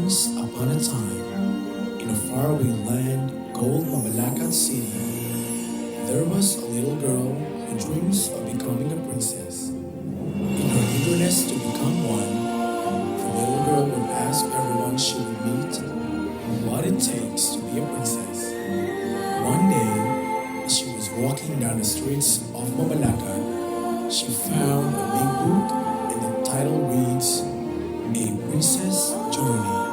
Once upon a time, in a faraway land called Mabalacat City, there was a little girl who dreams of becoming a princess. In her eagerness to become one, the little girl would ask everyone she would meet what it takes to be a princess. One day, as she was walking down the streets of Mabalacat, she found a big book and the title reads, A Princess Journey.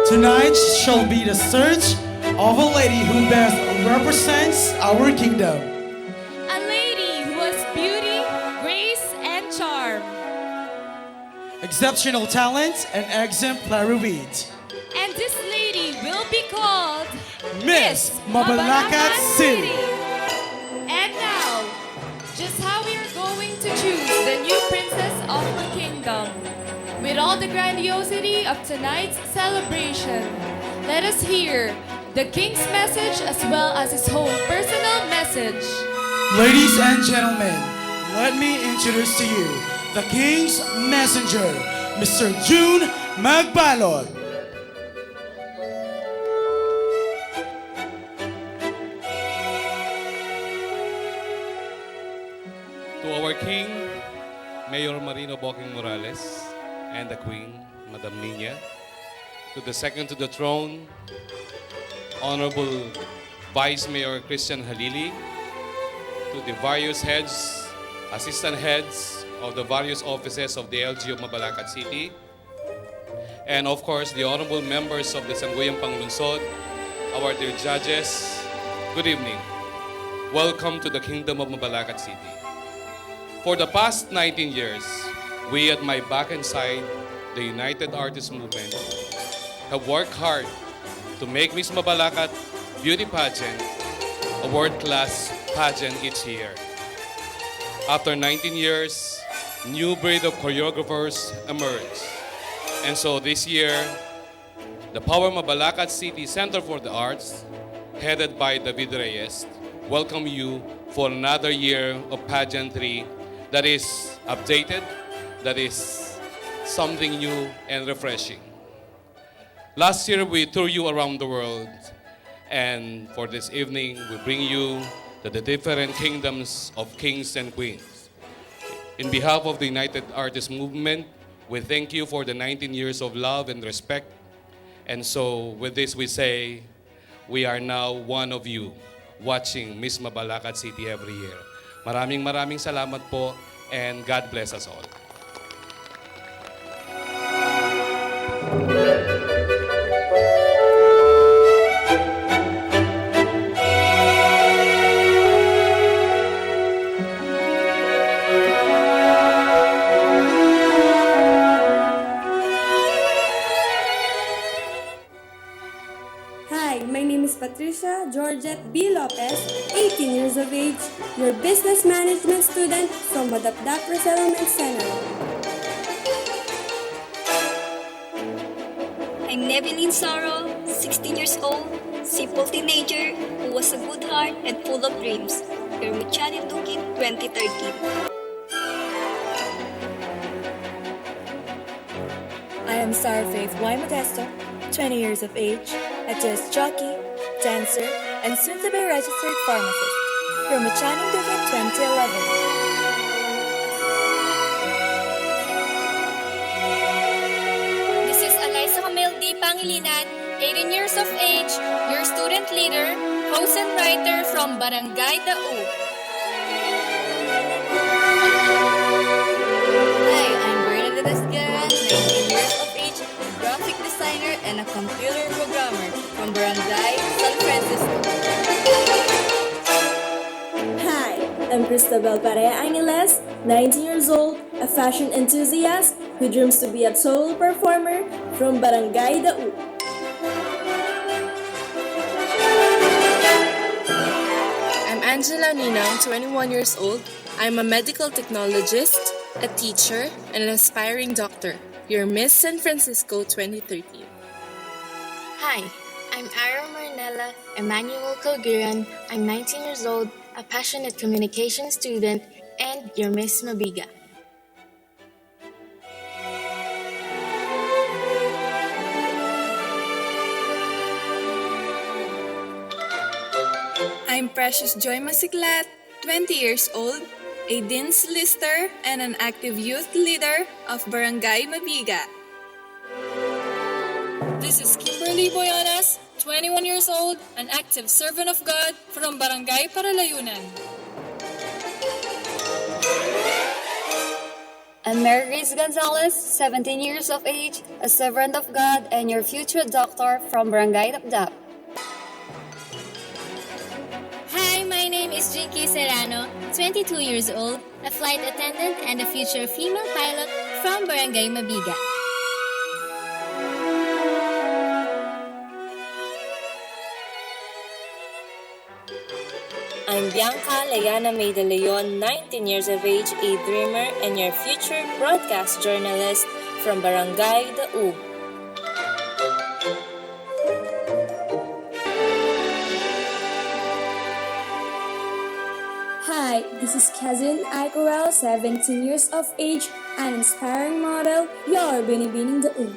Tonight shall be the search of a lady who best represents our kingdom. A lady who has beauty, grace, and charm. Exceptional talent and exemplary wit. And this lady will be called Miss Mabalacat City. And now, just how we are going to choose the new princess of the kingdom. With all the grandiosity of tonight's celebration, let us hear the king's message as well as his own personal message. Ladies and gentlemen, let me introduce to you the King's Messenger, Mr. June Magbalot. To our King, Mayor Marino Bocking Morales, and the Queen, Madam Nina. To the second to the throne, Honorable Vice Mayor Christian Halili. To the various heads, assistant heads of the various offices of the LGU of Mabalacat City. And of course, the honorable members of the Sangguniang Panglungsod, our dear judges, good evening. Welcome to the Kingdom of Mabalacat City. For the past 19 years, we at my back and side, the United Artists Movement, have worked hard to make Miss Mabalacat Beauty Pageant a world-class pageant each year. After 19 years, new breed of choreographers emerged. And so this year, the Power Mabalacat City Center for the Arts, headed by David Reyes, welcome you for another year of pageantry that is updated, that is something new and refreshing. Last year, we toured you around the world, and for this evening, we bring you to the different kingdoms of kings and queens. In behalf of the United Artists Movement, we thank you for the 19 years of love and respect. And so with this, we say, we are now one of you watching Miss Mabalacat City every year. Maraming salamat po, and God bless us all. Georgette B. Lopez, 18 years of age, your business management student from Madapdap Resettlement Center. I'm Neveline Sorrow, 16 years old, simple teenager who was a good heart and full of dreams. Your Michani Dukin 2013. I am Sarah Faith Y. Modesto, 20 years of age, a jazz jockey, dancer, and soon-to-be registered pharmacist. From Channing Dugan 2011. This is Eliza Camille D. Pangilinan, 18 years of age, your student leader, host and writer from Barangay Dau. Hi, I'm Bernadette Esguerra, 19 years of age, a graphic designer and a computer programmer from Barangay San Francisco. Hi, I'm Cristabel Parea Angeles, 19 years old, a fashion enthusiast who dreams to be a solo performer from Barangay Dau. I'm Angela Ninang, 21 years old. I'm a medical technologist, a teacher, and an aspiring doctor. Your Miss San Francisco 2013. Hi, I'm Ira Marnella Emmanuel Calgiran. I'm 19 years old, a passionate communication student, and your Miss Mabiga. I'm Precious Joy Masiklat, 20 years old, a Dean's Lister and an active youth leader of Barangay Mabiga. This is Kimberly Boyanas, 21 years old, an active servant of God from Barangay Paralayunan. I'm Mary Grace Gonzalez, 17 years of age, a servant of God and your future doctor from Barangay Dapdap. Hi, my name is Jinky Serrano, 22 years old, a flight attendant and a future female pilot from Barangay Mabiga. I'm Bianca Leana May de Leon, 19 years of age, a dreamer, and your future broadcast journalist from Barangay Dau. Hi, this is Kazin Aikorel, 17 years of age, an inspiring model, your Binibining Dau.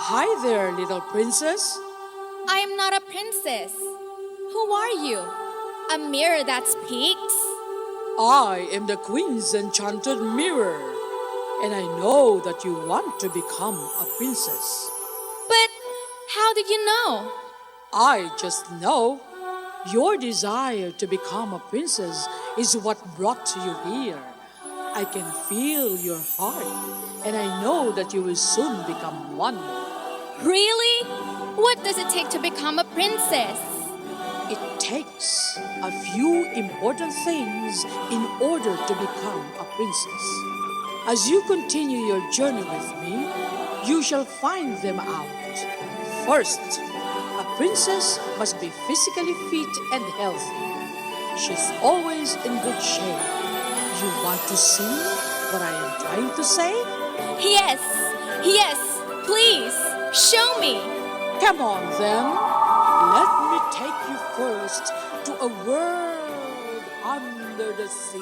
Hi there, little princess. I am not a princess. Who are you? A mirror that speaks? I am the queen's enchanted mirror, and I know that you want to become a princess. But how did you know? I just know your desire to become a princess is what brought you here. I can feel your heart, and I know that you will soon become one. Really? What does it take to become a princess? It takes a few important things in order to become a princess. As you continue your journey with me, you shall find them out. First, a princess must be physically fit and healthy. She's always in good shape. You want to see what I am trying to say? Yes, yes, please, show me. Come on then. Let me take you first to a world under the sea.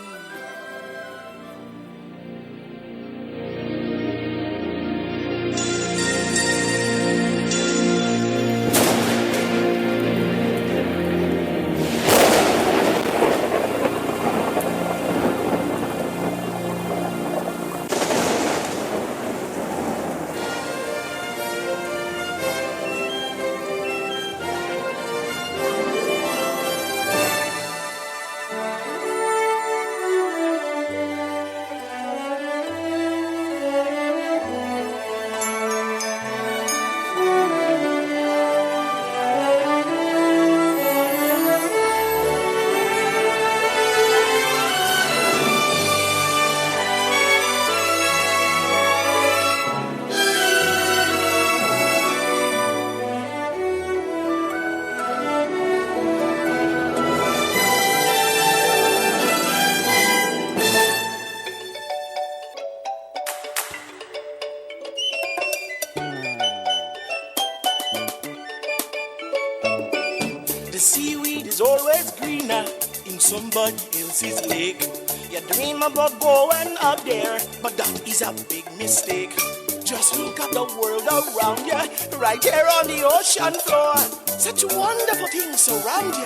The seaweed is always greener in somebody else's lake. You dream about going up there, but that is a big mistake. Just look at the world around you, right here on the ocean floor. Such wonderful things surround you.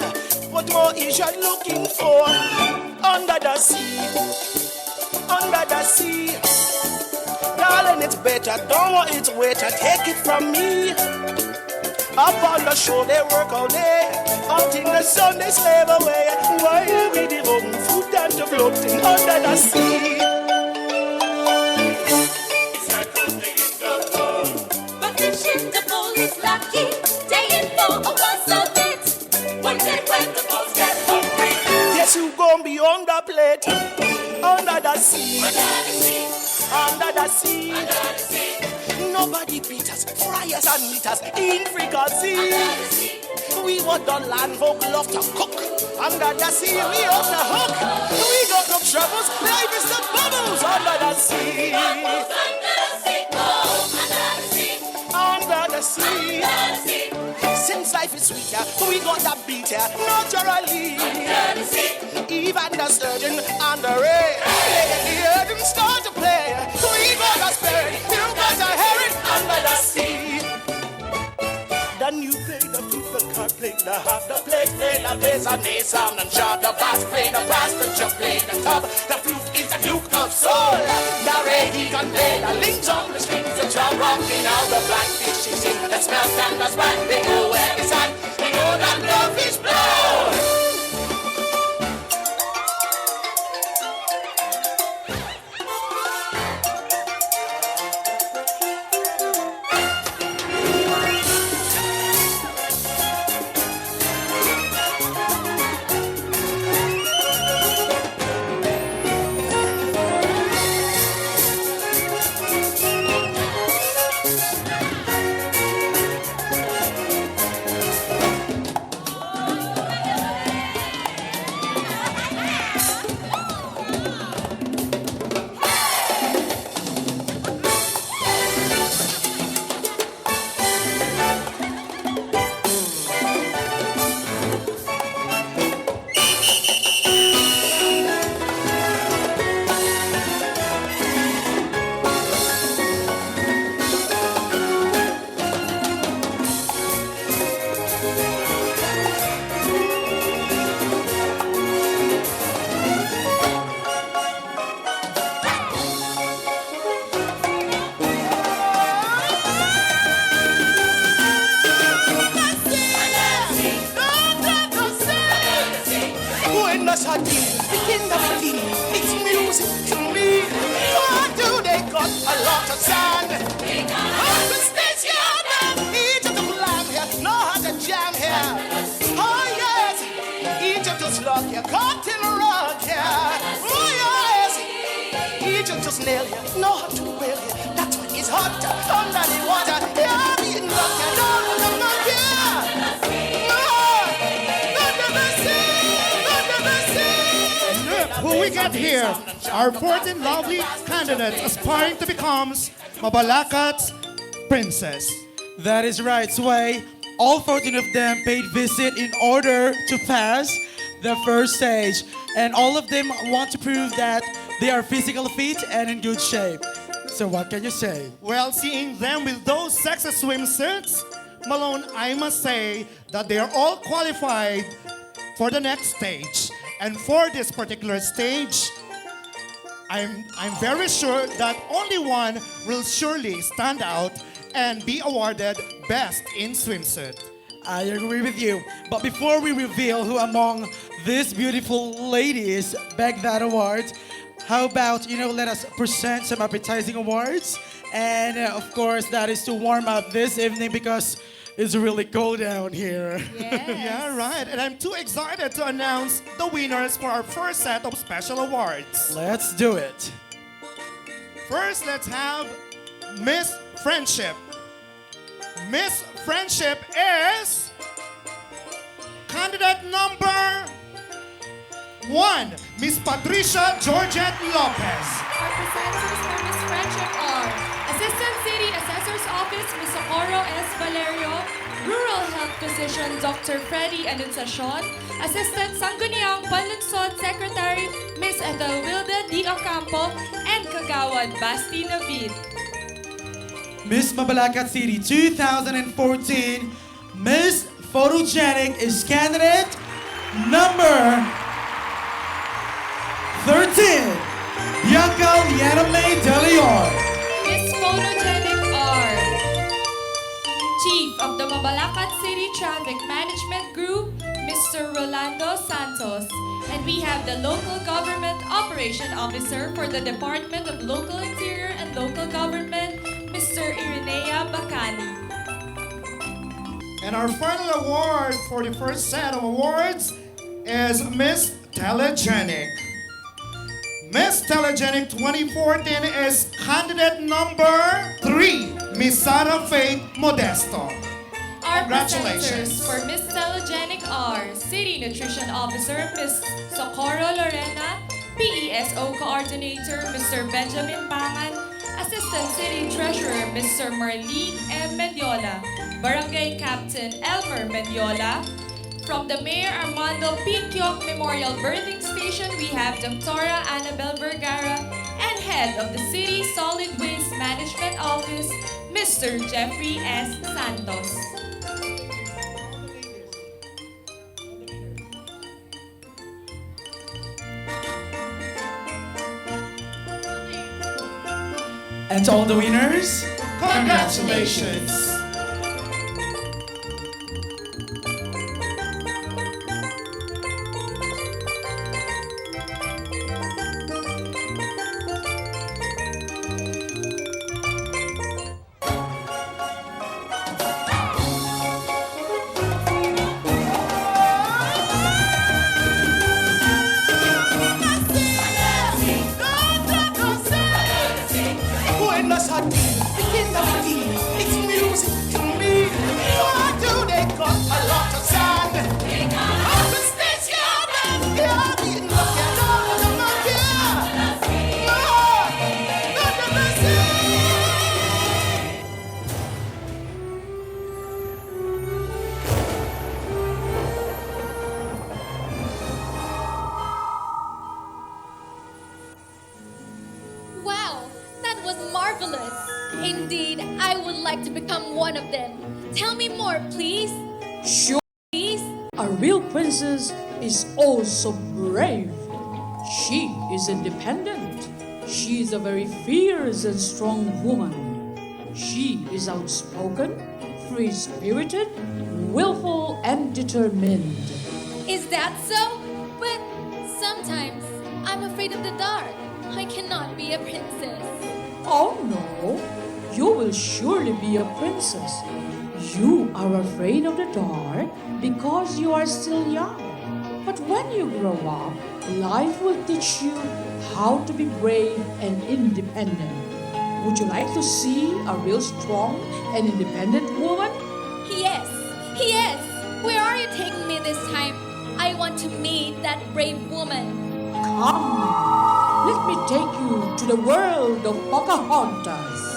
What more is you looking for? Under the sea, under the sea. Darling, it's better, don't want it wetter, take it from me. Up on the shore they work all day, out in the sun they slave away, while we devote food and to floating under the sea. But the ship, the bull is lucky, staying for a while so late. One day when the boats get hungry, Guess who gon' be on the plate? Under the sea, under the sea, under the sea. Nobody beat us, fry us and eat us in fricassee. We want the land folk love to cook. Under the sea, we off the hook. We got no troubles, life is the bubbles under the sea. Under the sea. Since life is sweeter, we got that beat here naturally. Even the sturgeon and the ray, they hear them start to play. We got a spirit, you got a herring under the sea. Then you play the flute, the card, play the harp, the plate, play the bass, and the sound, and shout the bass, play the brass, the just play the top. The flute is the duke of soul. The ray he can play the links on the strings, the drum rocking out the blackfish she sing. The smells and the span, they go where it's at. They know that love is blown. is hot under the water. Yeah, beating up your dog, not care. Look who we got here. Our 14 lovely candidates aspiring to become Mabalacat's princess. That is right, Sway. All 14 of them paid visit in order to pass the first stage. And all of them want to prove that they are physically fit and in good shape. So what can you say? Well, seeing them with those sexy swimsuits, Malone, I must say that they are all qualified for the next stage. And for this particular stage, I'm very sure that only one will surely stand out and be awarded Best in Swimsuit. I agree with you. But before we reveal who among these beautiful ladies beg that award, how about, let us present some appetizing awards? And of course, that is to warm up this evening because it's really cold down here. Yeah, right. And I'm too excited to announce the winners for our first set of special awards. Let's do it. First, let's have Miss Friendship. Miss Friendship is candidate number 1, Miss Patricia Georgette Lopez. Our presenters for Miss Friendship are Assistant City Assessor's Office, Ms. Socorro S. Valerio, Rural Health Physician, Dr. Freddy Anunciacion, Assistant Sangguniang Panlunsod Secretary, Ms. Edelwilda D. Ocampo, and Kagawad Basti Navid. Miss Mabalacat City 2014, Miss Photogenic is candidate number 13, Bianca Liana May De Leon. Miss Photogenic are Chief of the Mabalacat City Traffic Management Group, Mr. Rolando Santos. And we have the Local Government Operation Officer for the Department of Local Interior and Local Government, Mr. Irinea Bacani. And our final award for the first set of awards is Miss Telegenic. Miss Telegenic 2014 is candidate number 3, Miss Sarah Faith Modesto. Our Congratulations. presenters for Miss Telegenic are City Nutrition Officer, Miss Socorro Lorena, PESO Coordinator, Mr. Benjamin Pangan, Assistant City Treasurer, Mr. Marlene M. Mendiola, Barangay Captain Elmer Mendiola. From the Mayor Armando P. Kyok Memorial Birthing Station, we have Dr. Annabel Vergara, and Head of the City Solid Waste Management Office, Mr. Jeffrey S. Santos. And to all the winners, Congratulations. Buenos Aires, begin the beginning. It's music to me. Why do they got a lot of sand? Up the stage, yeah, beating up your dog, not care. Not the mercy. Wow, that was marvelous. Indeed, I would like to become one of them. Tell me more, please. Sure, Please. a real princess is also brave. She is independent. She is a very fierce and strong woman. She is outspoken, free-spirited, willful, and determined. Is that so? But sometimes I'm afraid of the dark. I cannot be a princess. Oh no, you will surely be a princess. You are afraid of the dark because you are still young. But when you grow up, life will teach you how to be brave and independent. Would you like to see a real strong and independent woman? Yes, yes. Where are you taking me this time? I want to meet that brave woman. Come, let me take you to the world of Pocahontas.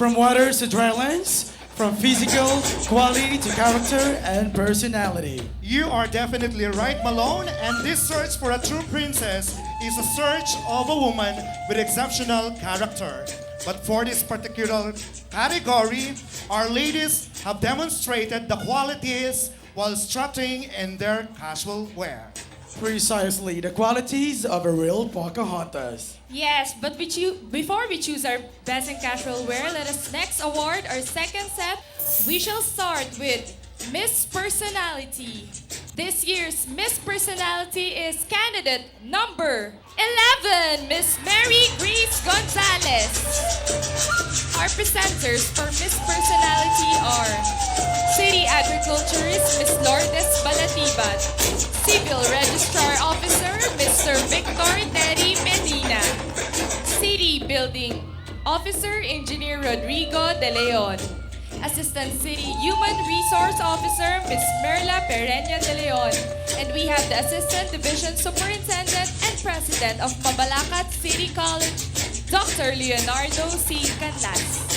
From waters to dry lands, from physical quality to character and personality. You are definitely right, Malone, and this search for a true princess is a search of a woman with exceptional character. But for this particular category, our ladies have demonstrated the qualities while strutting in their casual wear. Precisely, the qualities of a real Pocahontas. Yes, but before we choose our best in casual wear, let us next award our second set. We shall start with Miss Personality. This year's Miss Personality is candidate number 11, Miss Mary Grace Gonzalez. Our presenters for Miss Personality are City Agriculturist Miss Lourdes Balatiban, Civil Registrar Officer Mr. Victor Terry Medina, City Building Officer Engineer Rodrigo De Leon, Assistant City Human Resource Officer Ms. Merla Pereña De Leon, and we have the Assistant Division Superintendent and President of Mabalacat City College, Dr. Leonardo C. Canlas.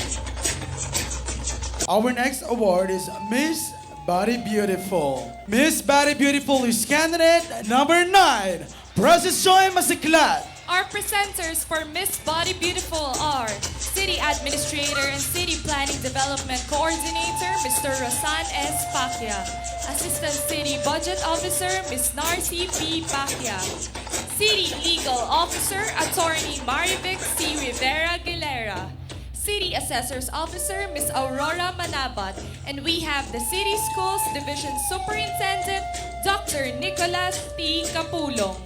Our next award is Miss Body Beautiful. Miss Body Beautiful is candidate number 9, Princess Joy Masiklat. Our presenters for Miss Body Beautiful are City Administrator and City Planning Development Coordinator, Mr. Rosan S. Pacquiao, Assistant City Budget Officer, Ms. Narcy P. Pacquiao, City Legal Officer, Attorney Marivic C. Rivera Aguilera, City Assessor's Officer, Ms. Aurora Manabat, and we have the City Schools Division Superintendent, Dr. Nicolas T. Capulong.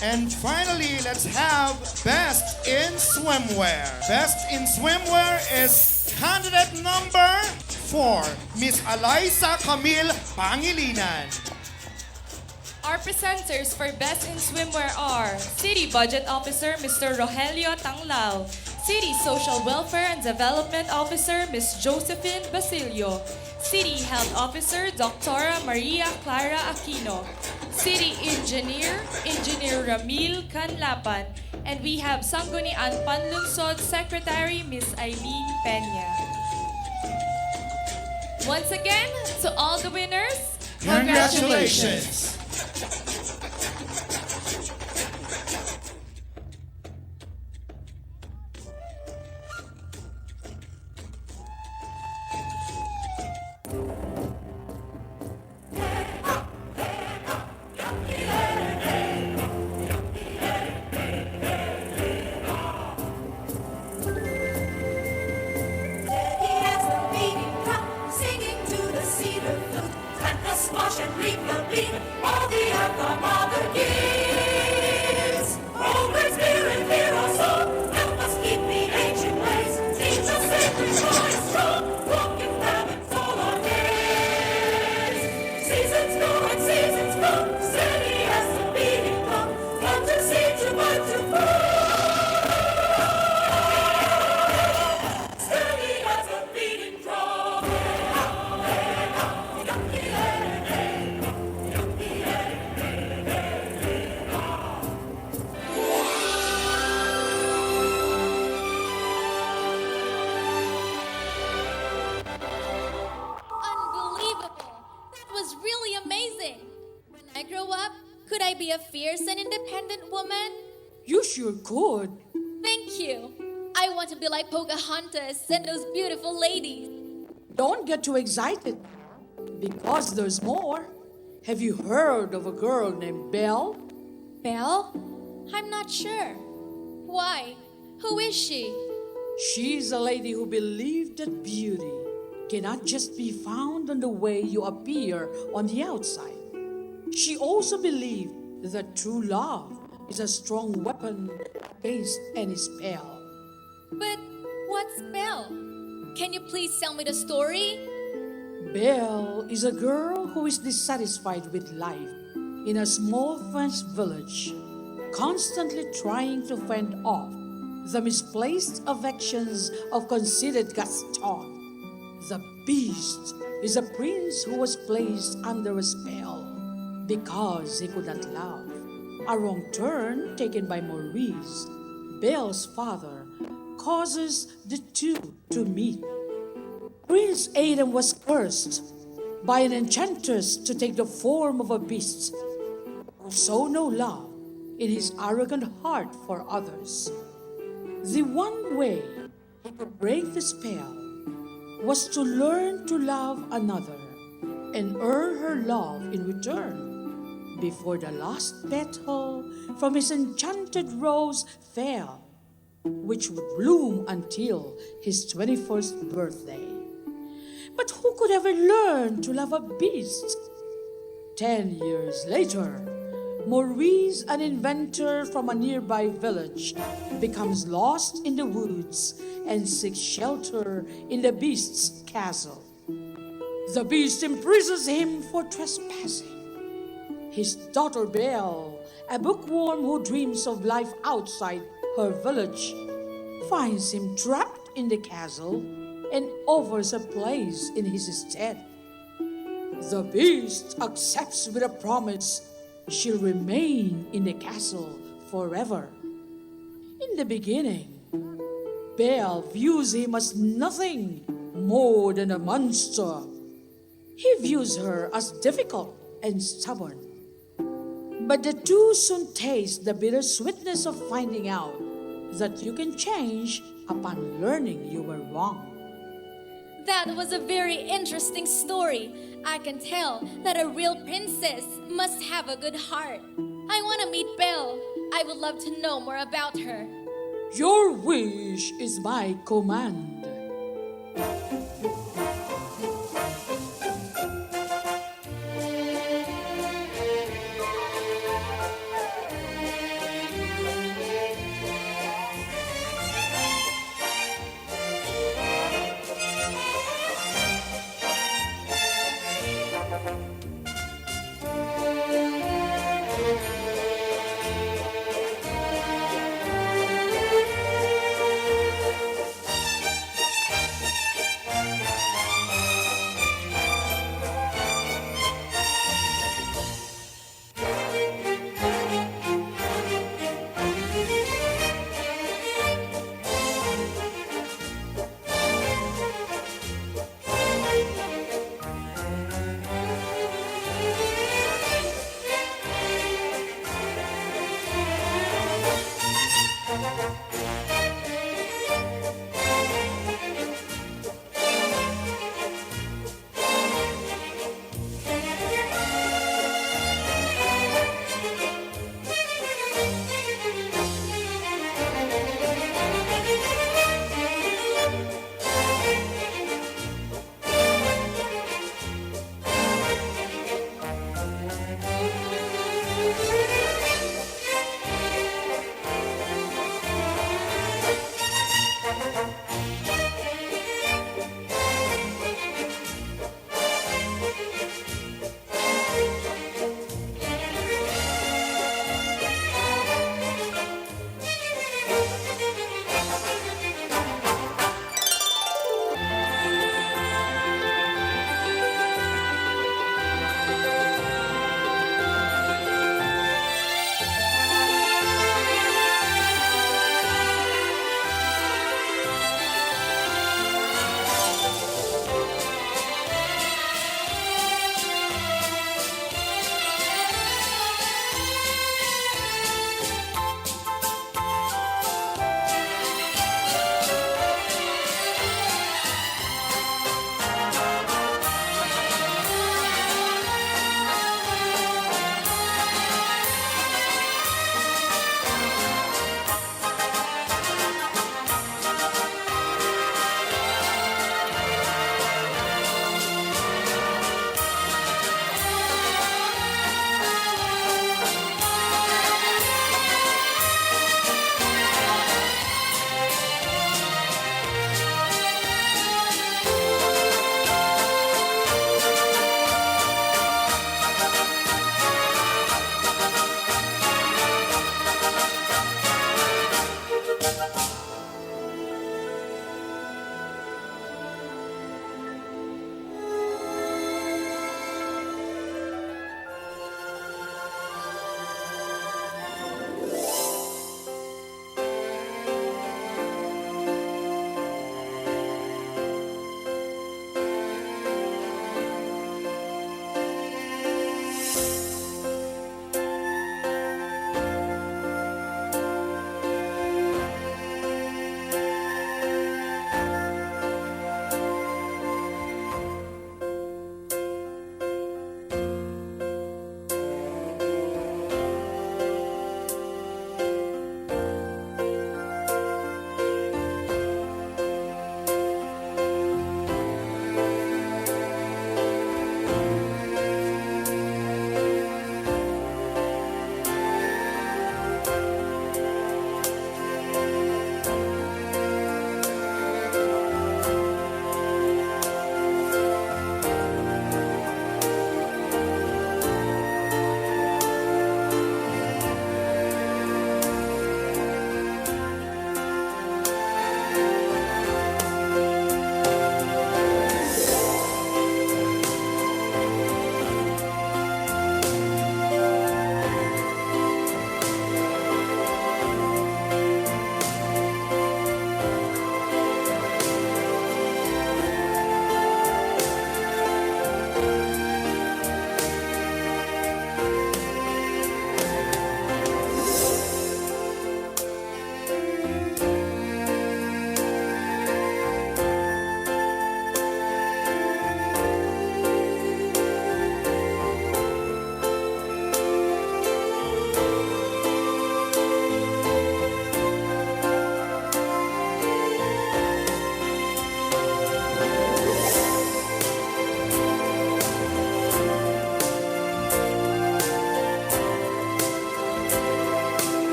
And finally, let's have Best in Swimwear. Best in Swimwear is candidate number 4, Miss Eliza Camille Pangilinan. Our presenters for Best in Swimwear are City Budget Officer Mr. Rogelio Tanglao, City Social Welfare and Development Officer Ms. Josephine Basilio, City Health Officer Dr. Maria Clara Aquino, City Engineer, Engineer Ramil Canlapan, and we have Sangguniang Panlunsod Secretary Ms. Eileen Peña. Once again, to all the winners, Congratulations! Could I be a fierce and independent woman? You sure could. Thank you. I want to be like Pocahontas and those beautiful ladies. Don't get too excited, because there's more. Have you heard of a girl named Belle? Belle? I'm not sure. Why? Who is she? She's a lady who believed that beauty cannot just be found on the way you appear on the outside. She also believed that true love is a strong weapon against any spell. But what's Belle? Can you please tell me the story? Belle is a girl who is dissatisfied with life in a small French village, constantly trying to fend off the misplaced affections of conceited Gaston. The beast is a prince who was placed under a spell because he could not love. A wrong turn taken by Maurice, Belle's father, causes the two to meet. Prince Adam was cursed by an enchantress to take the form of a beast, who saw no love in his arrogant heart for others. The one way he could break the spell was to learn to love another and earn her love in return before the last petal from his enchanted rose fell, which would bloom until his 21st birthday. But who could ever learn to love a beast? 10 years later, Maurice, an inventor from a nearby village, becomes lost in the woods and seeks shelter in the beast's castle. The beast imprisons him for trespassing. His daughter Belle, a bookworm who dreams of life outside her village, finds him trapped in the castle and offers a place in his stead. The beast accepts with a promise she'll remain in the castle forever. In the beginning, Belle views him as nothing more than a monster. He views her as difficult and stubborn. But the two soon taste the bitter sweetness of finding out that you can change upon learning you were wrong. That was a very interesting story. I can tell that a real princess must have a good heart. I want to meet Belle. I would love to know more about her. Your wish is my command.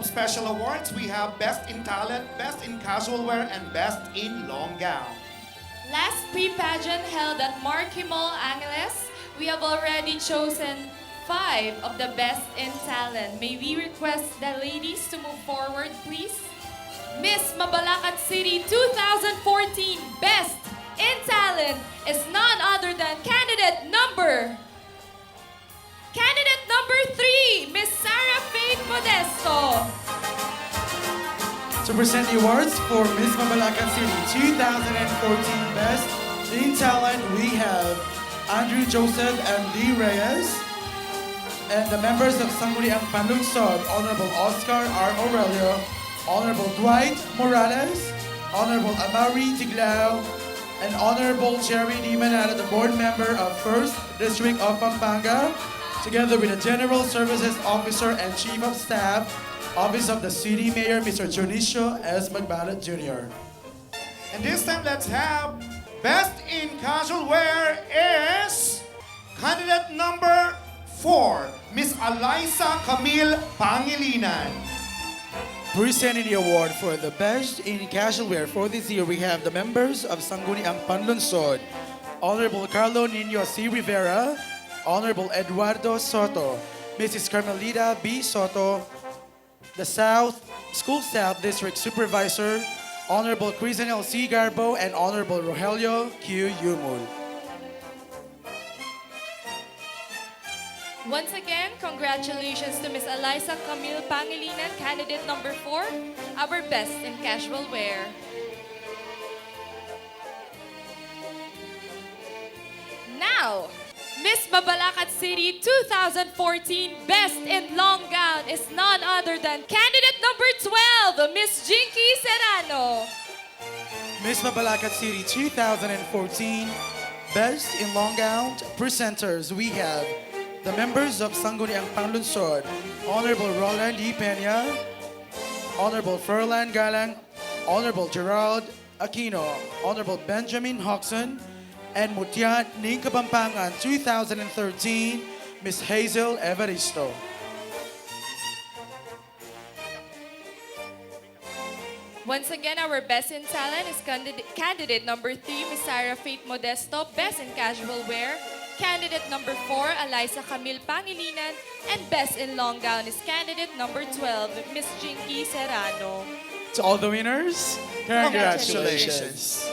special awards. We have Best in Talent, Best in Casual Wear, and Best in Long Gown. Last pre-pageant held at Marquee Mall, Angeles, we have already chosen 5 of the best in talent. May we request the ladies to move forward, please? Miss Mabalacat City 2014 Best in Talent is none other than Candidate number 3, Miss Sarah Faith Modesto. To present the awards for Miss Mabalacat City 2014 Best in Talent, we have Andrew Joseph M. D. Reyes, and the members of Sangguniang Panlungsod, Honorable Oscar R. Aurelio, Honorable Dwight Morales, Honorable Amari Tiglao, and Honorable Jerry D. Manalo, the board member of 1st District of Pampanga, together with the General Services Officer and Chief of Staff, Office of the City Mayor, Mr. Junicio S. Magbalat Jr. And this time, let's have Best in Casual Wear is candidate number 4, Miss Eliza Camille Pangilinan. Presenting the award for the Best in Casual Wear for this year, we have the members of Sangguniang Panlungsod, Honorable Carlo Nino C. Rivera, Honorable Eduardo Soto, Mrs. Carmelita B. Soto, the School South District Supervisor, Honorable Crisanel C. Garbo, and Honorable Rogelio Q. Yumul. Once again, congratulations to Miss Eliza Camille Pangilinan, candidate number 4, our best in casual wear. Now, Miss Mabalacat City 2014 Best in Long Gown is none other than candidate number 12, Miss Jinky Serrano. Miss Mabalacat City 2014 Best in Long Gown presenters, we have the members of Sangguniang Panlungsod, Honorable Roland E. Peña, Honorable Ferland Galang, Honorable Gerald Aquino, Honorable Benjamin Hoxon, and Mutiat Ning Kapampangan 2013, Miss Hazel Evaristo. Once again, our best in talent is candidate number 3, Miss Sarah Faith Modesto, best in casual wear. Candidate number 4, Eliza Camille Pangilinan, and best in long gown is candidate number 12, Miss Jinky Serrano. To all the winners, congratulations.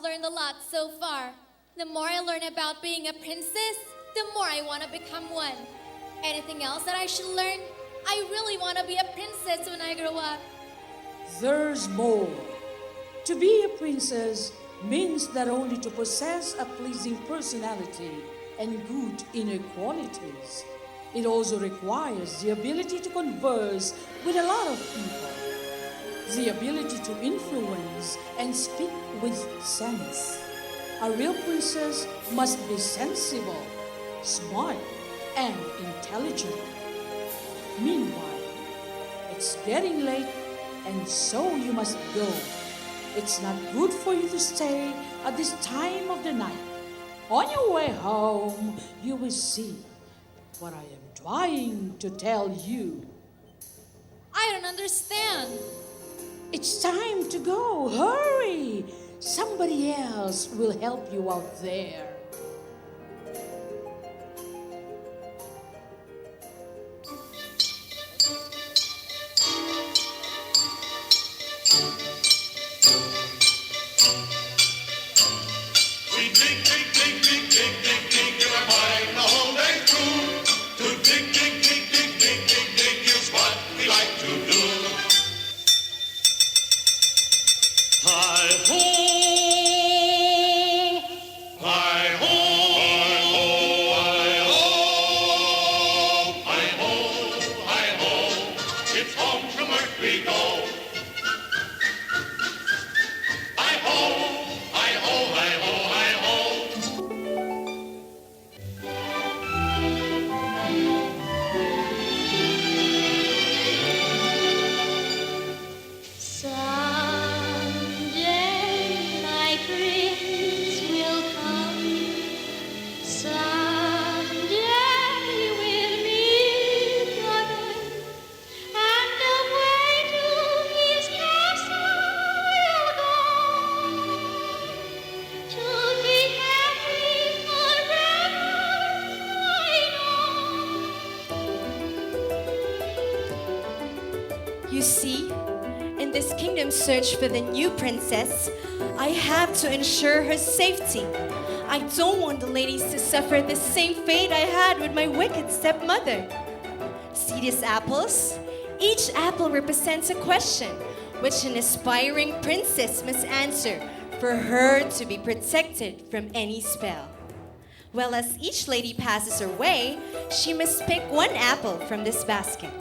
Learned a lot so far. The more I learn about being a princess, the more I want to become one. Anything else that I should learn? I really want to be a princess when I grow up. There's more. To be a princess means not only to possess a pleasing personality and good inner qualities, it also requires the ability to converse with a lot of people, the ability to influence and speak with sense. A real princess must be sensible, smart, and intelligent. Meanwhile, it's getting late, and so you must go. It's not good for you to stay at this time of the night. On your way home, you will see what I am trying to tell you. I don't understand. It's time to go. Hurry! Somebody else will help you out there. You see, in this kingdom search for the new princess, I have to ensure her safety. I don't want the ladies to suffer the same fate I had with my wicked stepmother. See these apples? Each apple represents a question which an aspiring princess must answer for her to be protected from any spell. Well, as each lady passes her way, she must pick one apple from this basket.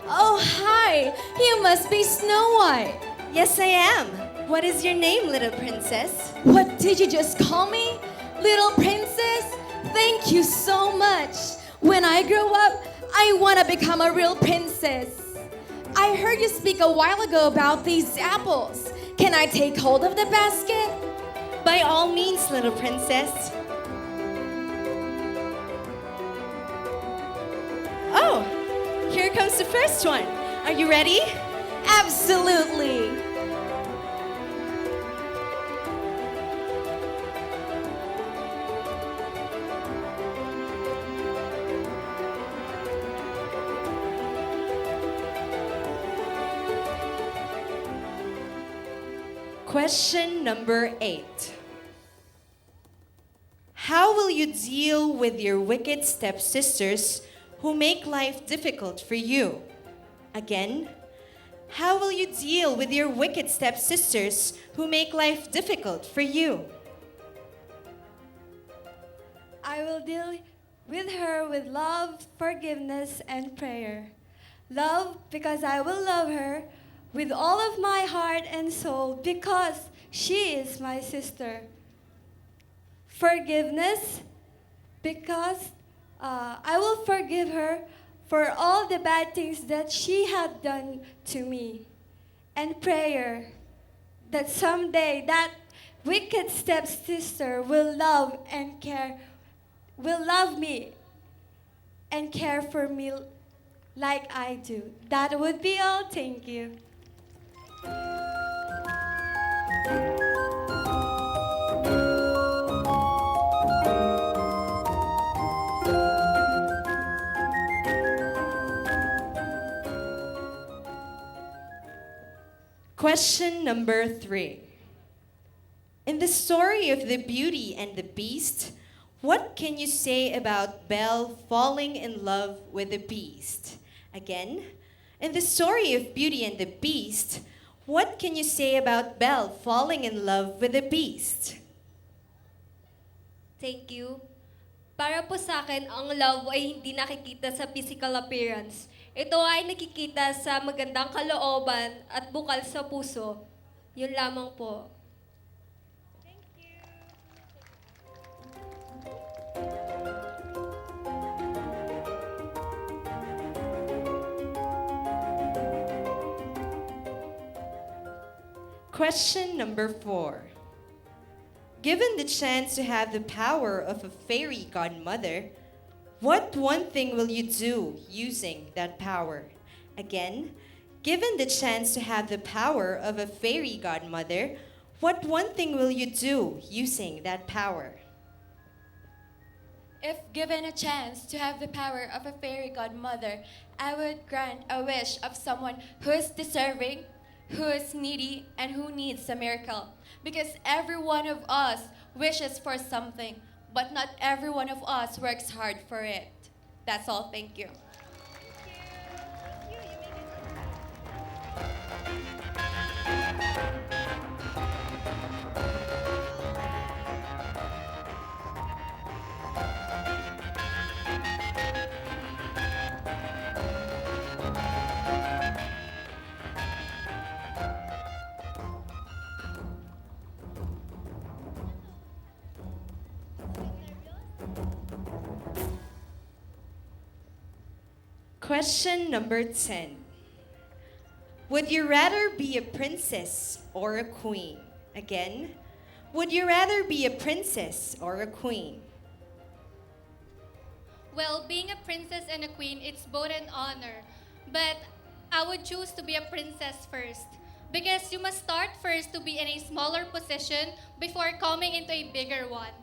Oh, hi! You must be Snow White. Yes, I am. What is your name, little princess? What did you just call me? Little princess? Thank you so much. When I grow up, I want to become a real princess. I heard you speak a while ago about these apples. Can I take hold of the basket? By all means, little princess. Oh, here comes the first one. Are you ready? Absolutely. Question number 8. How will you deal with your wicked stepsisters who make life difficult for you? Again, how will you deal with your wicked stepsisters who make life difficult for you? I will deal with her with love, forgiveness, and prayer. Love, because I will love her with all of my heart and soul because she is my sister. Forgiveness, because I will forgive her for all the bad things that she had done to me. And prayer, that someday that wicked stepsister will love and care, will love me and care for me like I do. That would be all. Thank you. Question number 3. In the story of the Beauty and the Beast, what can you say about Belle falling in love with the Beast? Again, in the story of Beauty and the Beast, what can you say about Belle falling in love with the Beast? Thank you. Para po sa akin, ang love ay hindi nakikita sa physical appearance. Ito ay nakikita sa magandang kalooban at bukal sa puso. Yun lamang po. Question number 4. Given the chance to have the power of a fairy godmother, what one thing will you do using that power? Again, given the chance to have the power of a fairy godmother, what one thing will you do using that power? If given a chance to have the power of a fairy godmother, I would grant a wish of someone who is deserving, who is needy, and who needs a miracle. Because every one of us wishes for something, but not every one of us works hard for it. That's all. Thank you. Question number 10. Would you rather be a princess or a queen? Again, would you rather be a princess or a queen? Well, being a princess and a queen, it's both an honor. But I would choose to be a princess first. Because you must start first to be in a smaller position before coming into a bigger one.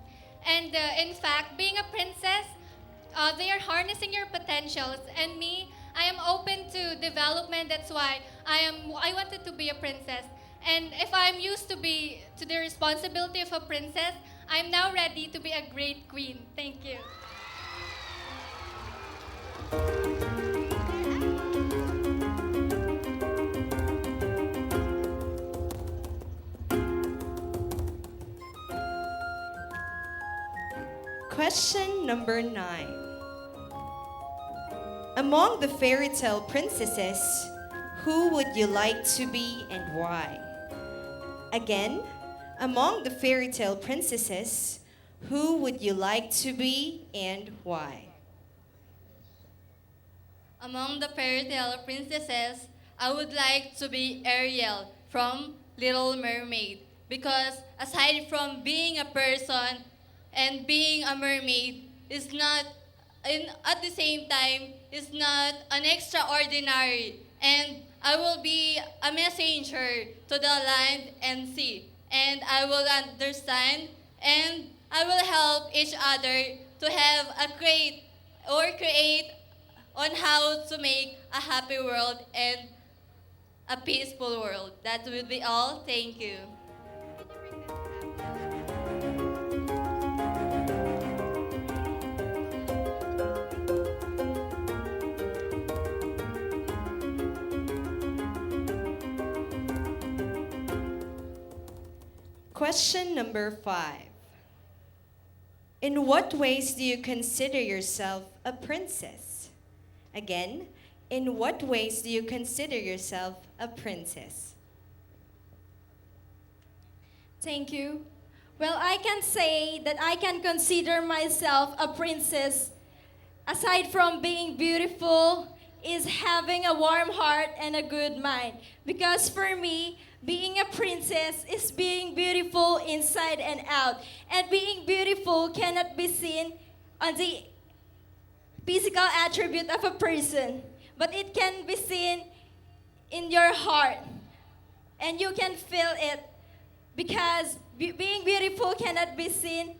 And in fact, being a princess, they are harnessing your potentials. And me, I am open to development. That's why I wanted to be a princess. And if I'm used to the responsibility of a princess, I'm now ready to be a great queen. Thank you. Question number 9. Among the fairy tale princesses, who would you like to be and why? Again, among the fairy tale princesses, who would you like to be and why? Among the fairy tale princesses, I would like to be Ariel from Little Mermaid because aside from being a person and being a mermaid is not at the same time is not an extraordinary, and I will be a messenger to the land and sea, and I will understand and I will help each other to have a create on how to make a happy world and a peaceful world. That will be all. Thank you. Question number 5. In what ways do you consider yourself a princess? Again, in what ways do you consider yourself a princess? Thank you. Well, I can say that I can consider myself a princess. Aside from being beautiful, is having a warm heart and a good mind. Because for me, being a princess is being beautiful inside and out. And being beautiful cannot be seen on the physical attribute of a person, but it can be seen in your heart. And you can feel it because being beautiful cannot be seen.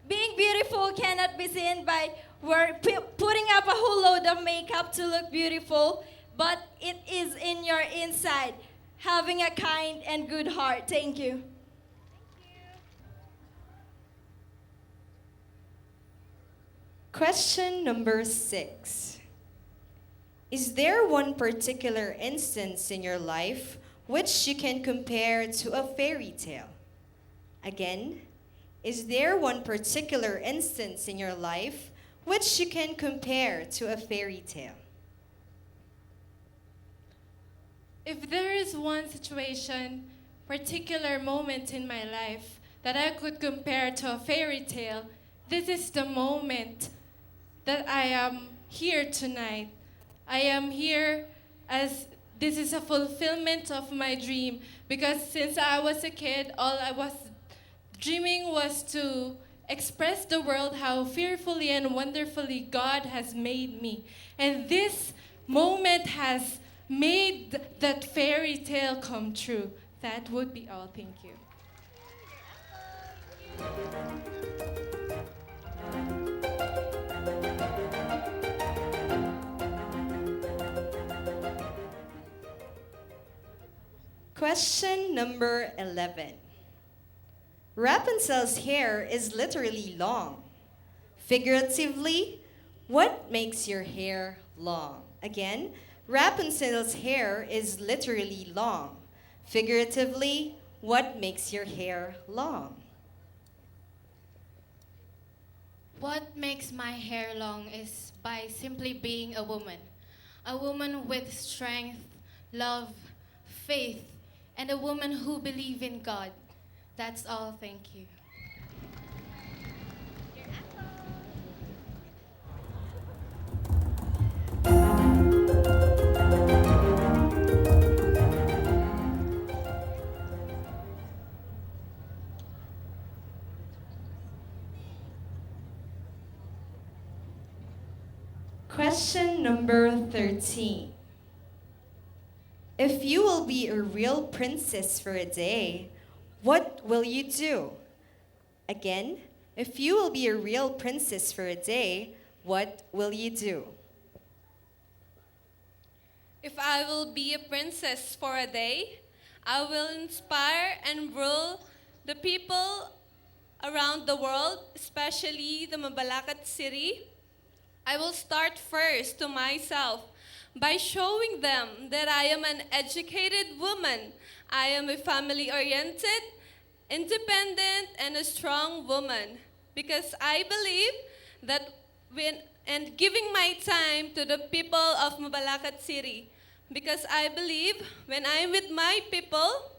Being beautiful cannot be seen by putting up a whole load of makeup to look beautiful, but it is in your inside, having a kind and good heart. Thank you. Question number 6. Is there one particular instance in your life which you can compare to a fairy tale? Again, is there one particular instance in your life which you can compare to a fairy tale? If there is one situation, particular moment in my life that I could compare to a fairy tale, this is the moment that I am here tonight. I am here as this is a fulfillment of my dream because since I was a kid, all I was dreaming was to express the world how fearfully and wonderfully God has made me. And this moment has made that fairy tale come true. That would be all. Thank you. Question number 11. Rapunzel's hair is literally long. Figuratively, what makes your hair long? Again, Rapunzel's hair is literally long. Figuratively, what makes your hair long? What makes my hair long is by simply being a woman. A woman with strength, love, faith, and a woman who believes in God. That's all. Thank you. Question number 13. If you will be a real princess for a day, what will you do? Again, if you will be a real princess for a day, what will you do? If I will be a princess for a day, I will inspire and rule the people around the world, especially the Mabalacat city. I will start first to myself by showing them that I am an educated woman. I am a family oriented, independent, and a strong woman. Because I believe that when and giving my time to the people of Mabalacat City. Because I believe when I'm with my people,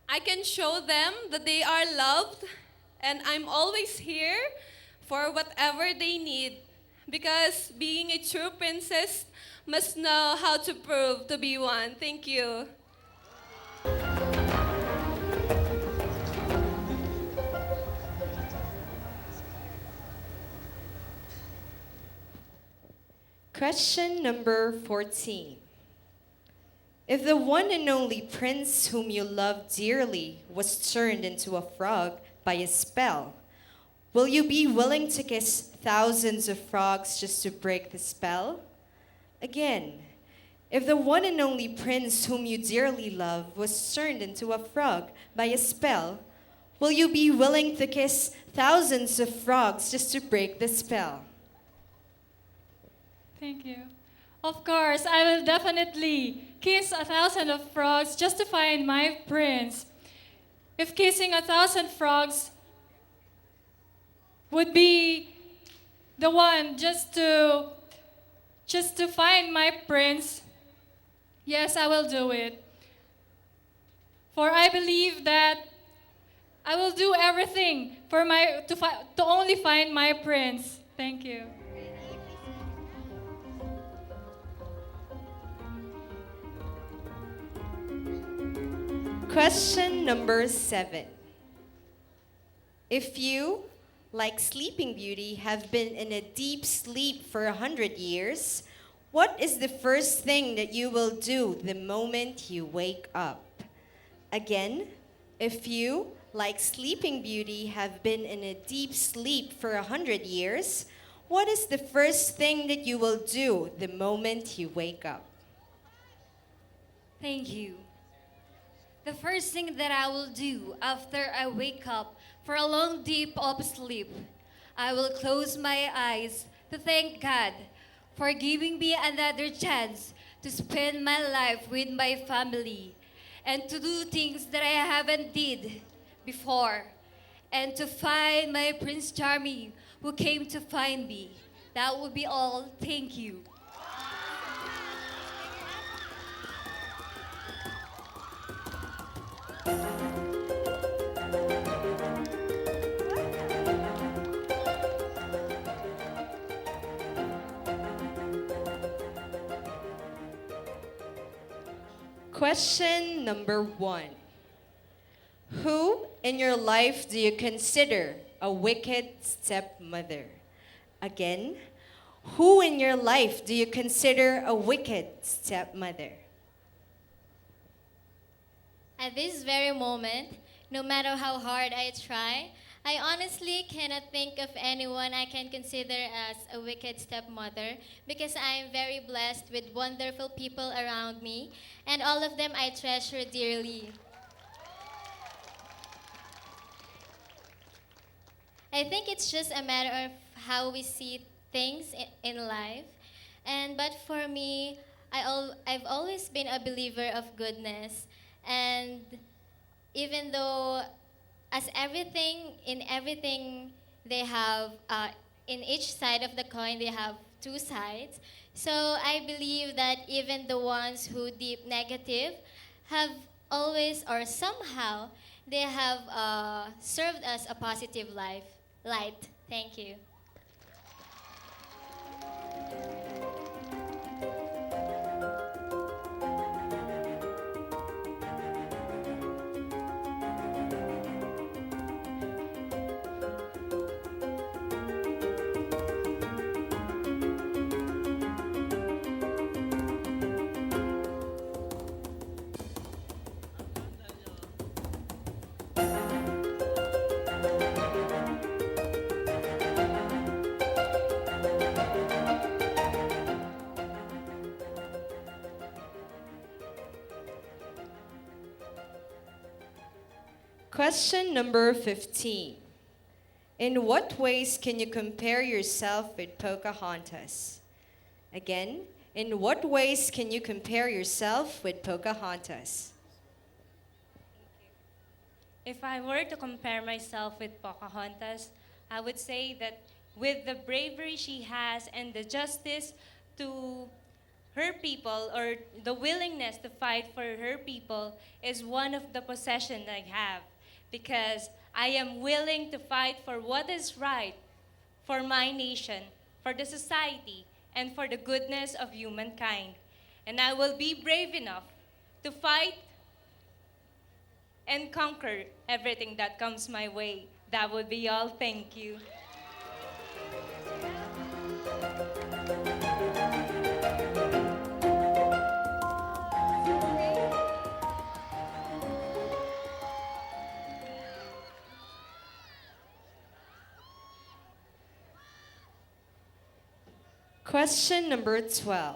I can show them that they are loved and I'm always here for whatever they need. Because being a true princess must know how to prove to be one. Thank you. Question number 14. If the one and only prince whom you love dearly was turned into a frog by a spell, will you be willing to kiss thousands of frogs just to break the spell? Again, if the one and only prince whom you dearly love was turned into a frog by a spell, will you be willing to kiss thousands of frogs just to break the spell? Thank you. Of course, I will definitely kiss 1,000 of frogs just to find my prince. If kissing 1,000 frogs would be the one just to find my prince, yes, I will do it. For I believe that I will do everything for to only find my prince. Thank you. Question number 7. If you, like Sleeping Beauty, have been in a deep sleep for 100 years, what is the first thing that you will do the moment you wake up? Again, if you, like Sleeping Beauty, have been in a deep sleep for 100 years, what is the first thing that you will do the moment you wake up? Thank you. The first thing that I will do after I wake up for a long deep of sleep, I will close my eyes to thank God for giving me another chance to spend my life with my family and to do things that I haven't did before and to find my Prince Charming who came to find me. That would be all. Thank you. Question number 1. Who in your life do you consider a wicked stepmother? Again, who in your life do you consider a wicked stepmother? At this very moment, no matter how hard I try, I honestly cannot think of anyone I can consider as a wicked stepmother because I am very blessed with wonderful people around me, and all of them I treasure dearly. I think it's just a matter of how we see things in life. But for me, I've always been a believer of goodness. And even though as everything they have, in each side of the coin, they have two sides. So I believe that even the ones who deep negative have always or somehow they have served us a positive light. Thank you. Question number 15. In what ways can you compare yourself with Pocahontas? Again, in what ways can you compare yourself with Pocahontas? If I were to compare myself with Pocahontas, I would say that with the bravery she has and the justice to her people, or the willingness to fight for her people, is one of the possessions I have, because I am willing to fight for what is right for my nation, for the society, and for the goodness of humankind. And I will be brave enough to fight and conquer everything that comes my way. That would be all. Thank you. Question number 12.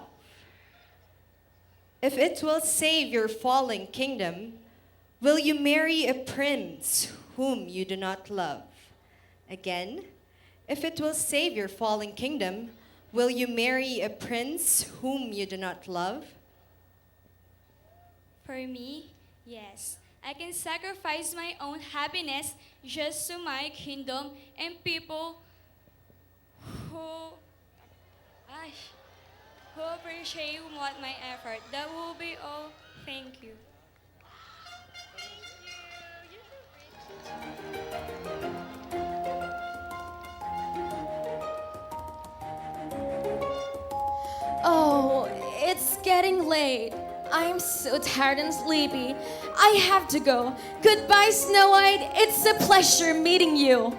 If it will save your fallen kingdom, will you marry a prince whom you do not love? Again, if it will save your fallen kingdom, will you marry a prince whom you do not love? For me, yes. I can sacrifice my own happiness just to my kingdom and people who, ay, who appreciate what my effort. That will be all. Thank you. Oh, it's getting late. I'm so tired and sleepy. I have to go. Goodbye, Snow White. It's a pleasure meeting you.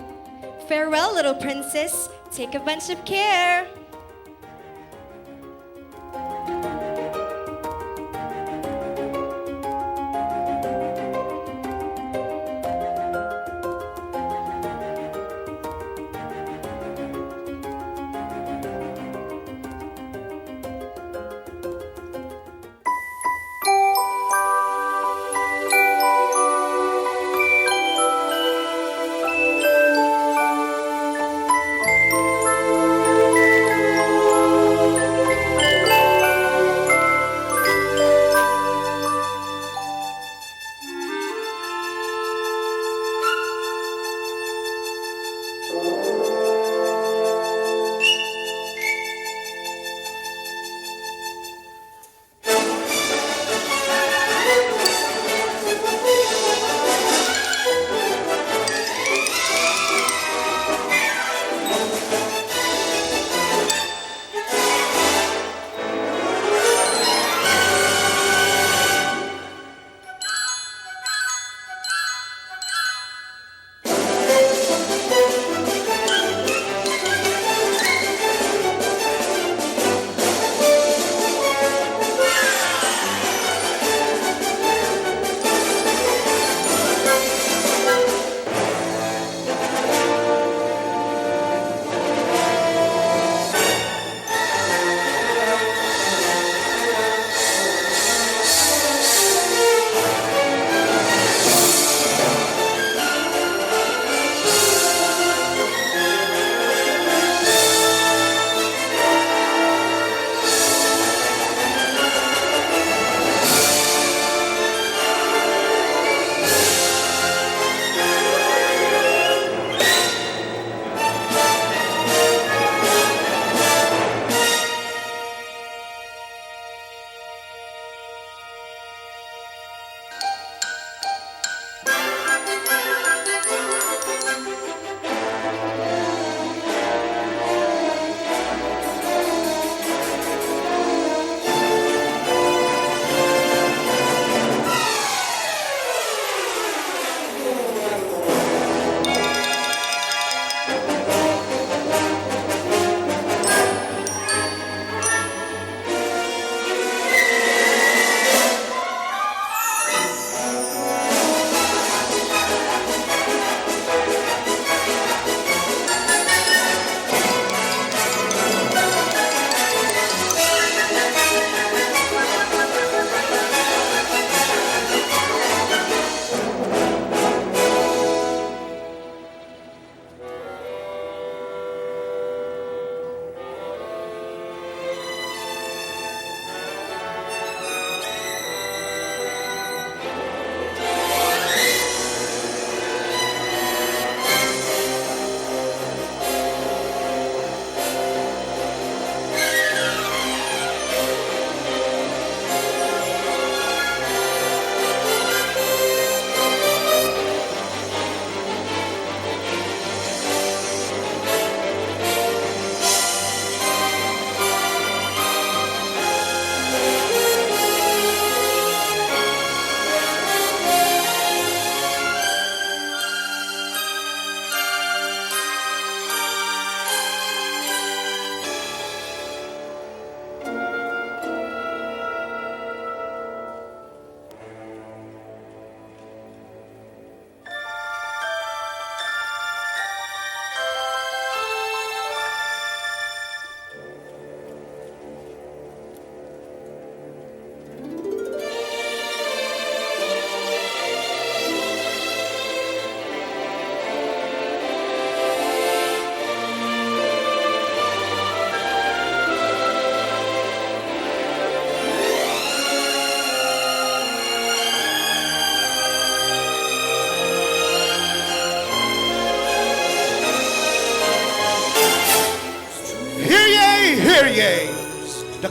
Farewell, little princess. Take a bunch of care.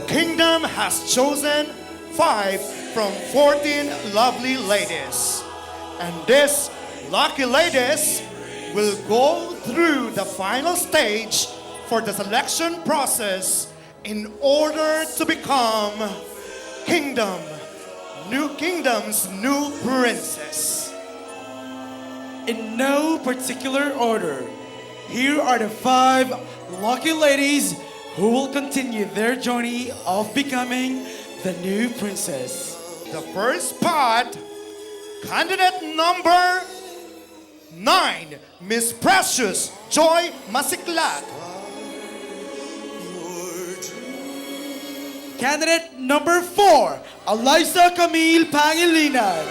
kingdom has chosen 5 from 14 lovely ladies. And these lucky ladies will go through the final stage for the selection process in order to become Kingdom's new princess. In no particular order, here are the 5 lucky ladies who will continue their journey of becoming the new princess. The first spot, candidate number 9, Miss Precious Joy Masiklat. Candidate number 4, Eliza Camille Pangilinan.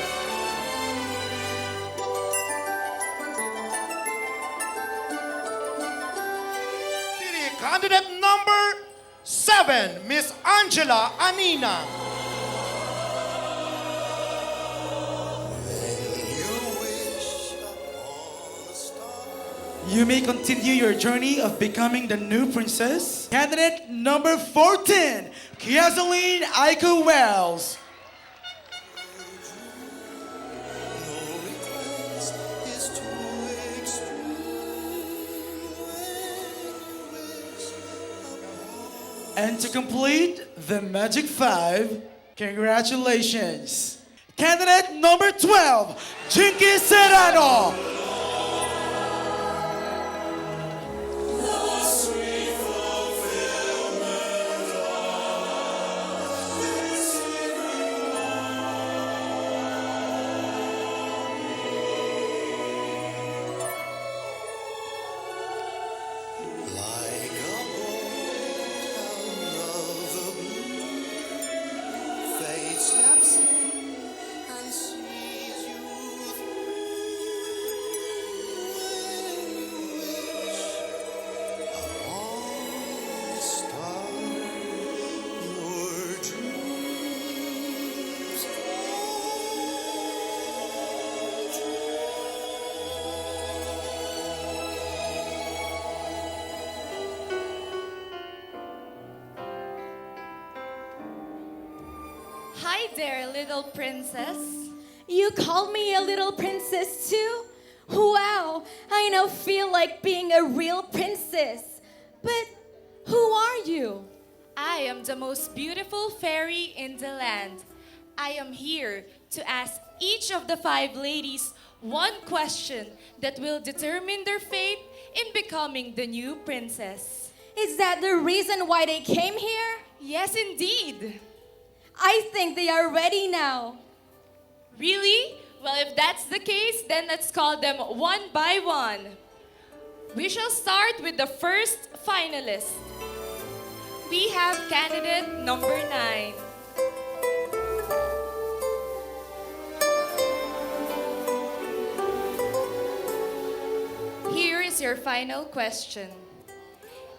Candidate number 7, Miss Angela Anina. You may continue your journey of becoming the new princess. Candidate number 14, Kiazaline Aiko Wells. And to complete the Magic 5, congratulations. Candidate number 12, Jinky Serrano. Hi there, little princess. You called me a little princess too? Wow, I now feel like being a real princess. But who are you? I am the most beautiful fairy in the land. I am here to ask each of the 5 ladies one question that will determine their fate in becoming the new princess. Is that the reason why they came here? Yes, indeed. I think they are ready now. Really? Well, if that's the case, then let's call them one by one. We shall start with the first finalist. We have candidate number 9. Here is your final question.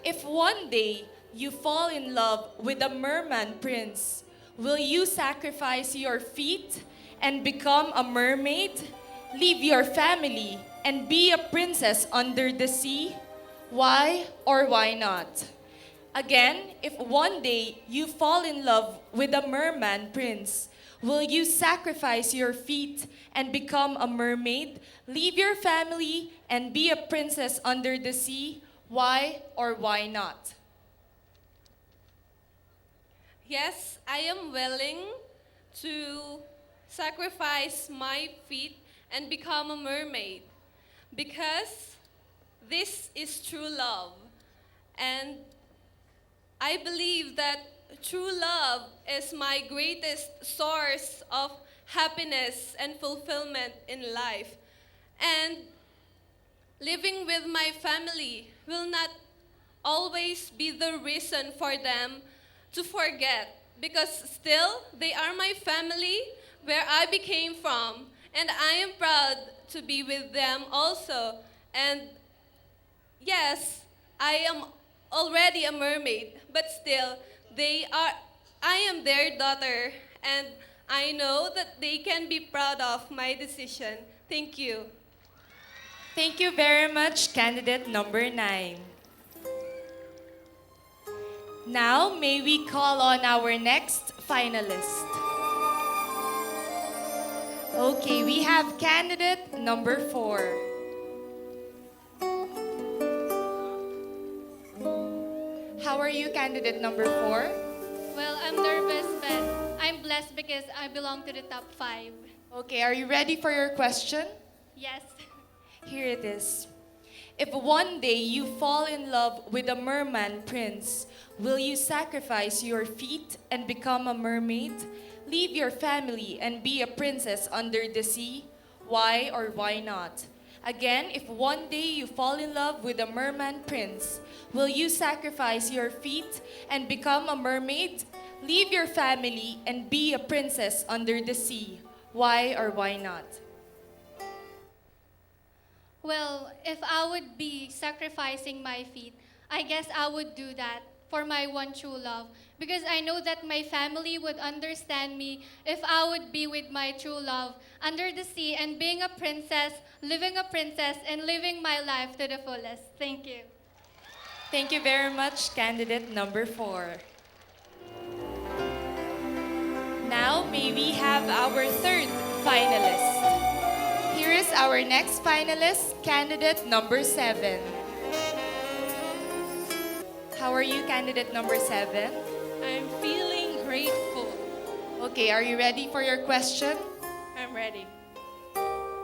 If one day you fall in love with a merman prince, will you sacrifice your feet and become a mermaid? Leave your family and be a princess under the sea? Why or why not? Again, if one day you fall in love with a merman prince, will you sacrifice your feet and become a mermaid? Leave your family and be a princess under the sea? Why or why not? Yes, I am willing to sacrifice my feet and become a mermaid because this is true love. And I believe that true love is my greatest source of happiness and fulfillment in life. And living with my family will not always be the reason for them to forget, because still they are my family where I became from, and I am proud to be with them also. And yes, I am already a mermaid, but still I am their daughter, and I know that they can be proud of my decision. Thank you. Thank you very much, candidate number 9. Now, may we call on our next finalist. Okay, we have candidate number 4. How are you, candidate number 4? Well, I'm nervous, but I'm blessed because I belong to the top 5. Okay, are you ready for your question? Yes. Here it is. If one day you fall in love with a merman prince, will you sacrifice your feet and become a mermaid? Leave your family and be a princess under the sea? Why or why not? Again, if one day you fall in love with a merman prince, will you sacrifice your feet and become a mermaid? Leave your family and be a princess under the sea? Why or why not? Well, if I would be sacrificing my feet, I guess I would do that for my one true love. Because I know that my family would understand me if I would be with my true love under the sea and being a princess, living a princess, and living my life to the fullest. Thank you. Thank you very much, candidate number 4. Now, may we have our third finalist. Here is our next finalist, candidate number 7. How are you, candidate number 7? I'm feeling grateful. Okay, are you ready for your question? I'm ready.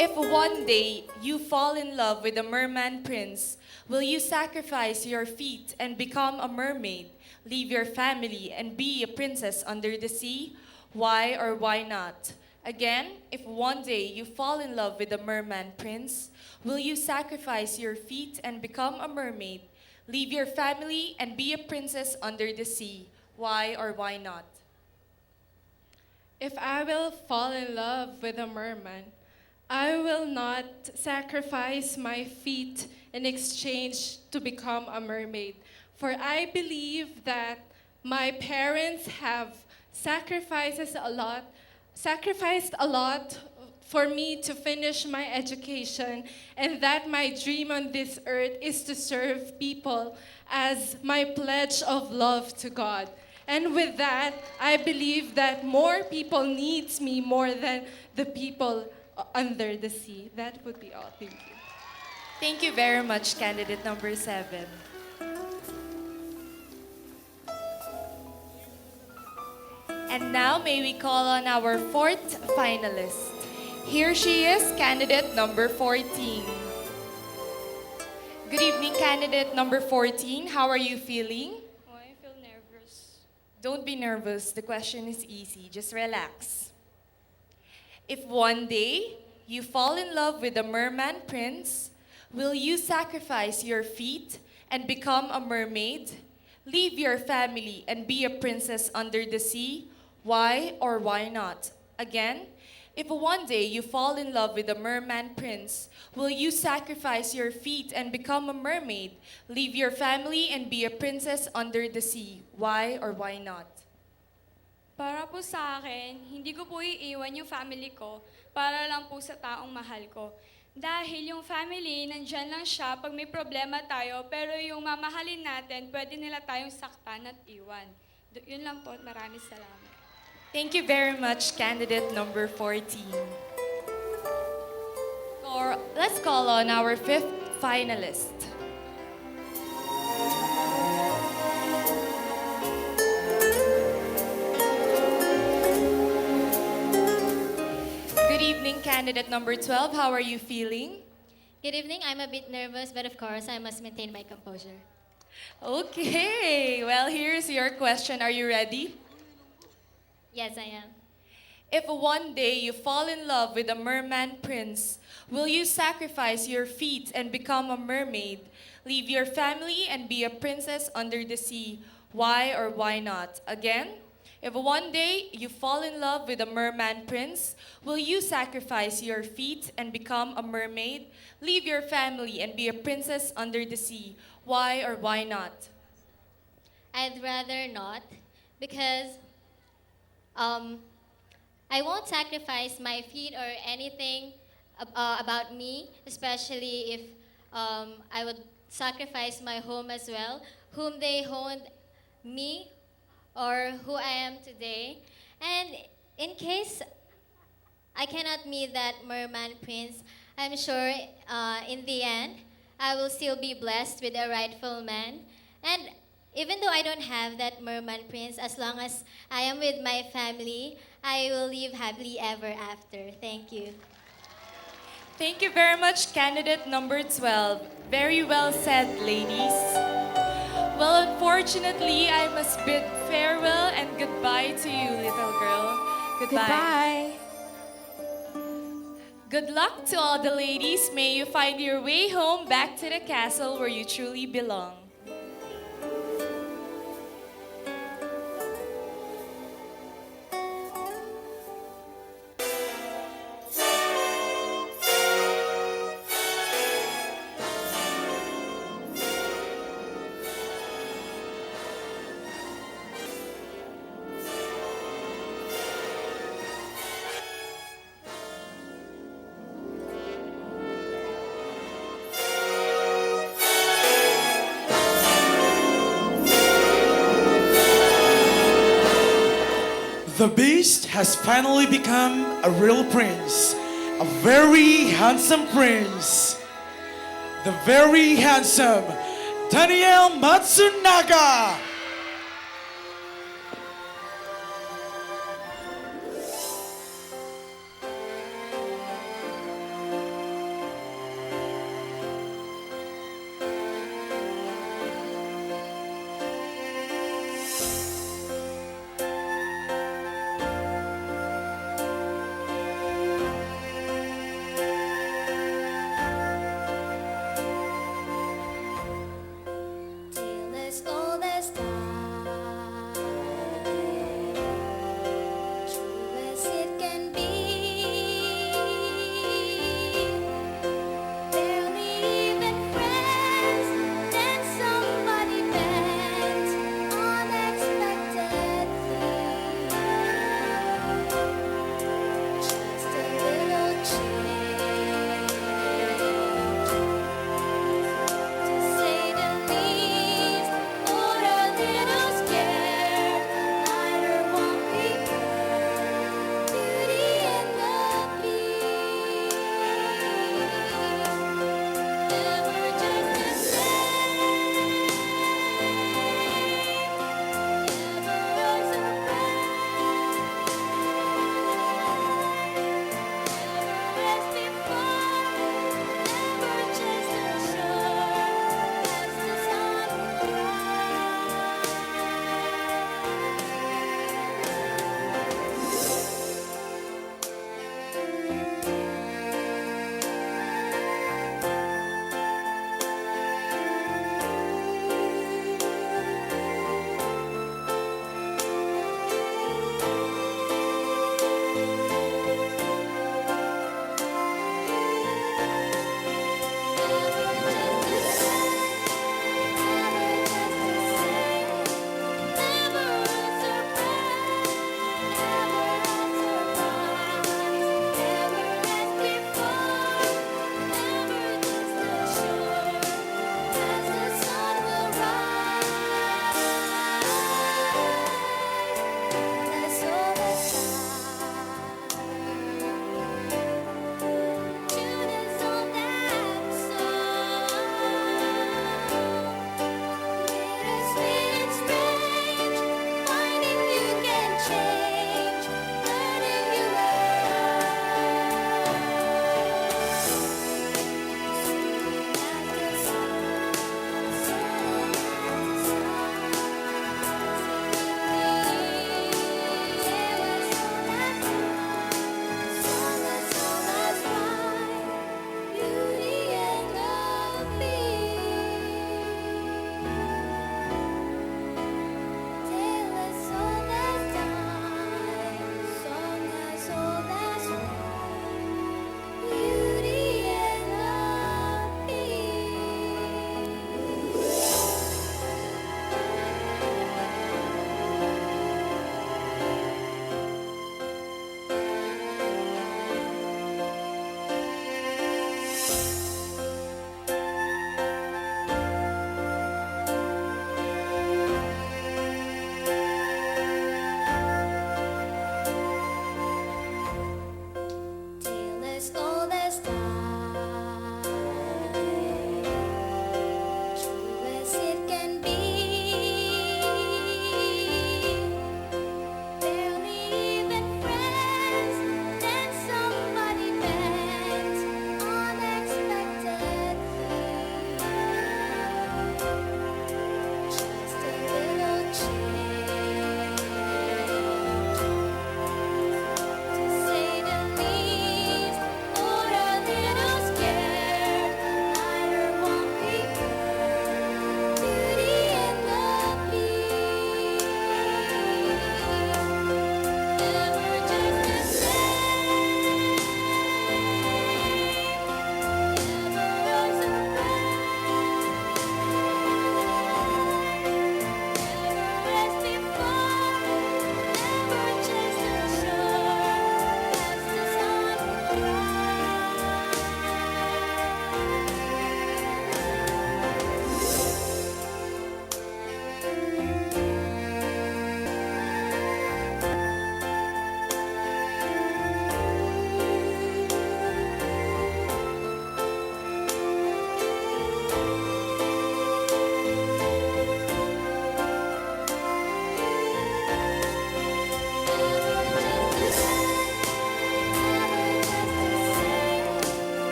If one day you fall in love with a merman prince, will you sacrifice your feet and become a mermaid, leave your family, and be a princess under the sea? Why or why not? Again, if one day you fall in love with a merman prince, will you sacrifice your feet and become a mermaid, leave your family, and be a princess under the sea? Why or why not? If I will fall in love with a merman, I will not sacrifice my feet in exchange to become a mermaid. For I believe that my parents have sacrificed a lot for me to finish my education, and that my dream on this earth is to serve people as my pledge of love to God. And with that, I believe that more people needs me more than the people under the sea. That would be all. Thank you. Thank you very much, candidate number 7. And now may we call on our fourth finalist. Here she is, candidate number 14. Good evening, candidate number 14. How are you feeling? Oh, I feel nervous. Don't be nervous. The question is easy. Just relax. If one day you fall in love with a merman prince, will you sacrifice your feet and become a mermaid? Leave your family and be a princess under the sea? Why or why not? Again, if one day you fall in love with a merman prince, will you sacrifice your feet and become a mermaid, leave your family, and be a princess under the sea? Why or why not? Para po sa akin, hindi ko po iiwan yung family ko para lang po sa taong mahal ko. Dahil yung family, nandyan lang siya pag may problema tayo, pero yung mamahalin natin, pwede nila tayong saktan at iwan. Yun lang po at maraming salamat. Thank you very much, candidate number 14. Or let's call on our fifth finalist. Good evening, candidate number 12. How are you feeling? Good evening. I'm a bit nervous, but of course, I must maintain my composure. Okay, well, here's your question. Are you ready? Yes, I am. If one day you fall in love with a merman prince, will you sacrifice your feet and become a mermaid, leave your family, and be a princess under the sea? Why or why not? Again, if one day you fall in love with a merman prince, will you sacrifice your feet and become a mermaid, leave your family, and be a princess under the sea? Why or why not? I'd rather not because I won't sacrifice my feet or anything about me, especially if I would sacrifice my home as well, whom they honed me or who I am today. And in case I cannot meet that merman prince, I'm sure in the end, I will still be blessed with a rightful man. And even though I don't have that merman prince, as long as I am with my family, I will live happily ever after. Thank you. Thank you very much, candidate number 12. Very well said, ladies. Well, unfortunately, I must bid farewell and goodbye to you, little girl. Goodbye. Good luck to all the ladies. May you find your way home back to the castle where you truly belong. The beast has finally become a real prince, a very handsome prince. The very handsome Daniel Matsunaga. Till as old as time.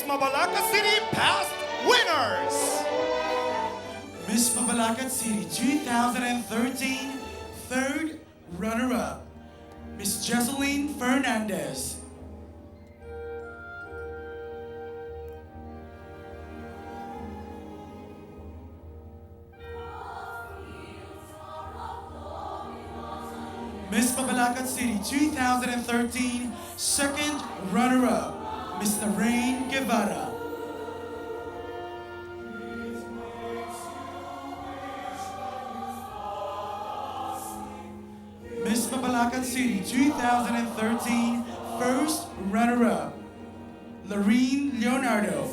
Mabalacat City past winners. Miss Mabalacat City 2013 third runner-up, Miss Jesseline Fernandez. Miss Mabalacat City 2013 second runner-up, Miss Lorraine Guevara. Miss Mabalacat City 2013 first runner-up, Lorene Leonardo.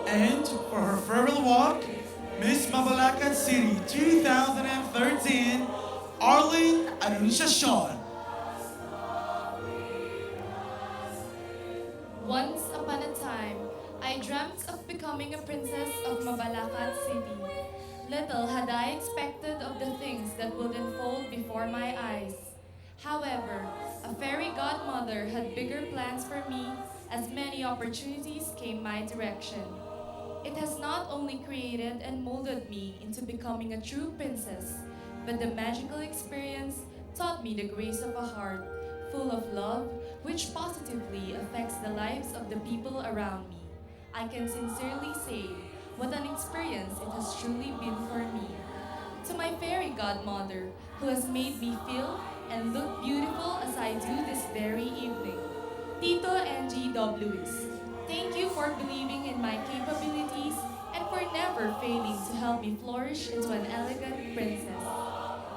And for her farewell walk, Miss Mabalacat City 2013, Arlene Anunciacion. Once upon a time, I dreamt of becoming a princess of Mabalacat City. Little had I expected of the things that would unfold before my eyes. However, a fairy godmother had bigger plans for me as many opportunities came my direction. It has not only created and molded me into becoming a true princess, but the magical experience taught me the grace of a heart full of love, which positively affects the lives of the people around me. I can sincerely say what an experience it has truly been for me. To my fairy godmother, who has made me feel and look beautiful as I do this very evening, Tito NGWs, thank you for believing in my capabilities and for never failing to help me flourish into an elegant princess.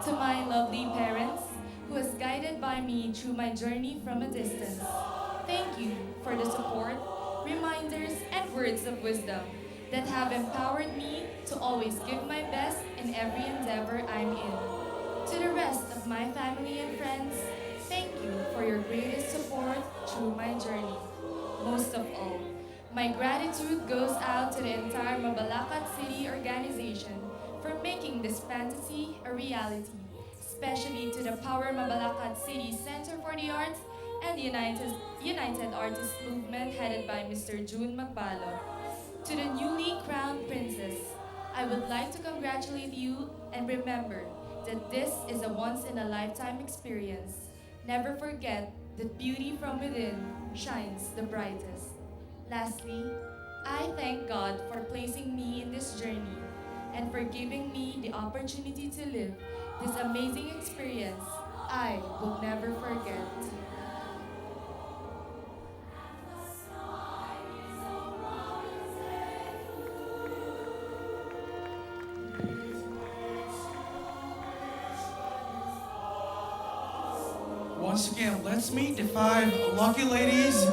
To my lovely parents, who has guided by me through my journey from a distance, thank you for the support, reminders, and words of wisdom that have empowered me to always give my best in every endeavor I'm in. To the rest of my family and friends, thank you for your greatest support through my journey. Most of all, my gratitude goes out to the entire Mabalacat City organization for making this fantasy a reality, especially to the Power Mabalacat City Center for the Arts and the United Artists Movement headed by Mr. June Magbalo. To the newly crowned princess, I would like to congratulate you and remember that this is a once-in-a-lifetime experience. Never forget that beauty from within shines the brightest. Lastly, I thank God for placing me in this journey and for giving me the opportunity to live this amazing experience I will never forget. Once again, let's meet the 5 lucky ladies.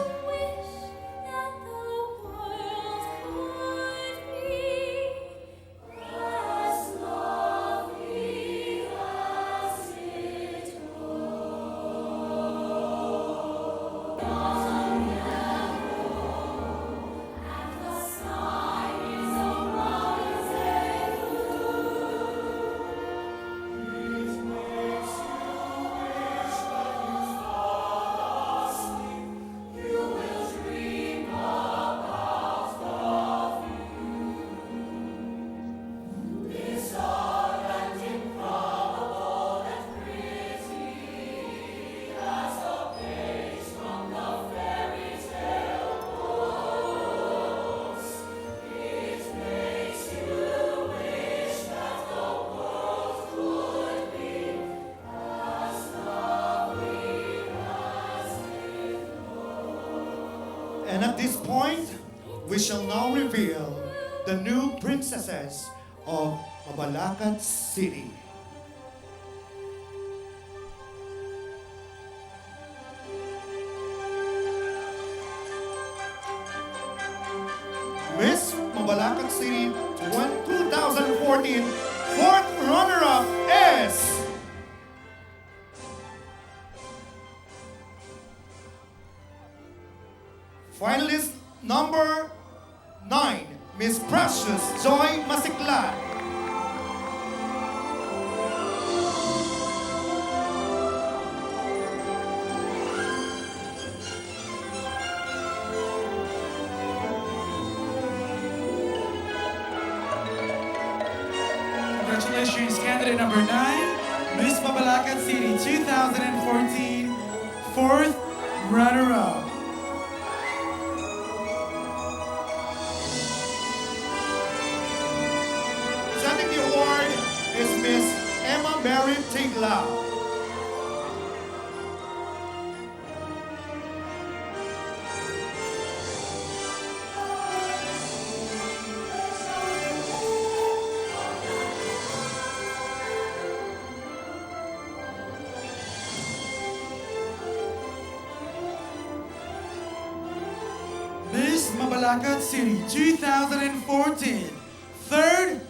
And at this point, we shall now reveal the new princesses of Mabalacat City. Miss Mabalacat City 2014 fourth runner-up is finalist number 9, Miss Precious Joy Masiklan. Congratulations, candidate number 9, Miss Mabalacat City 2014, fourth runner-up. Presenting the award is Miss Emma Mary Tigla. Miss Mabalacat City 2014, third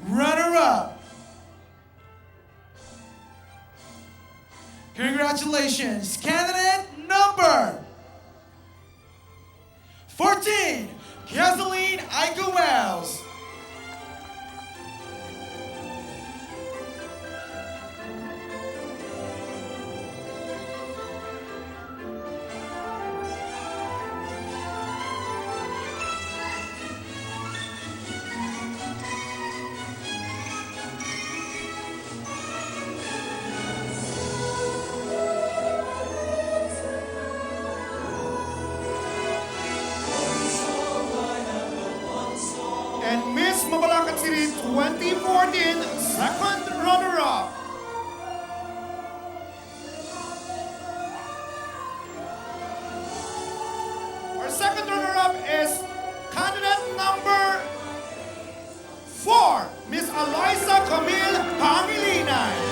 runner-up. Congratulations, candidate number 14, Kathleen Ika Wells. And Miss Mabalacat City 2014, second runner-up. Our second runner-up is candidate number 4, Miss Eliza Camille Pangilinan.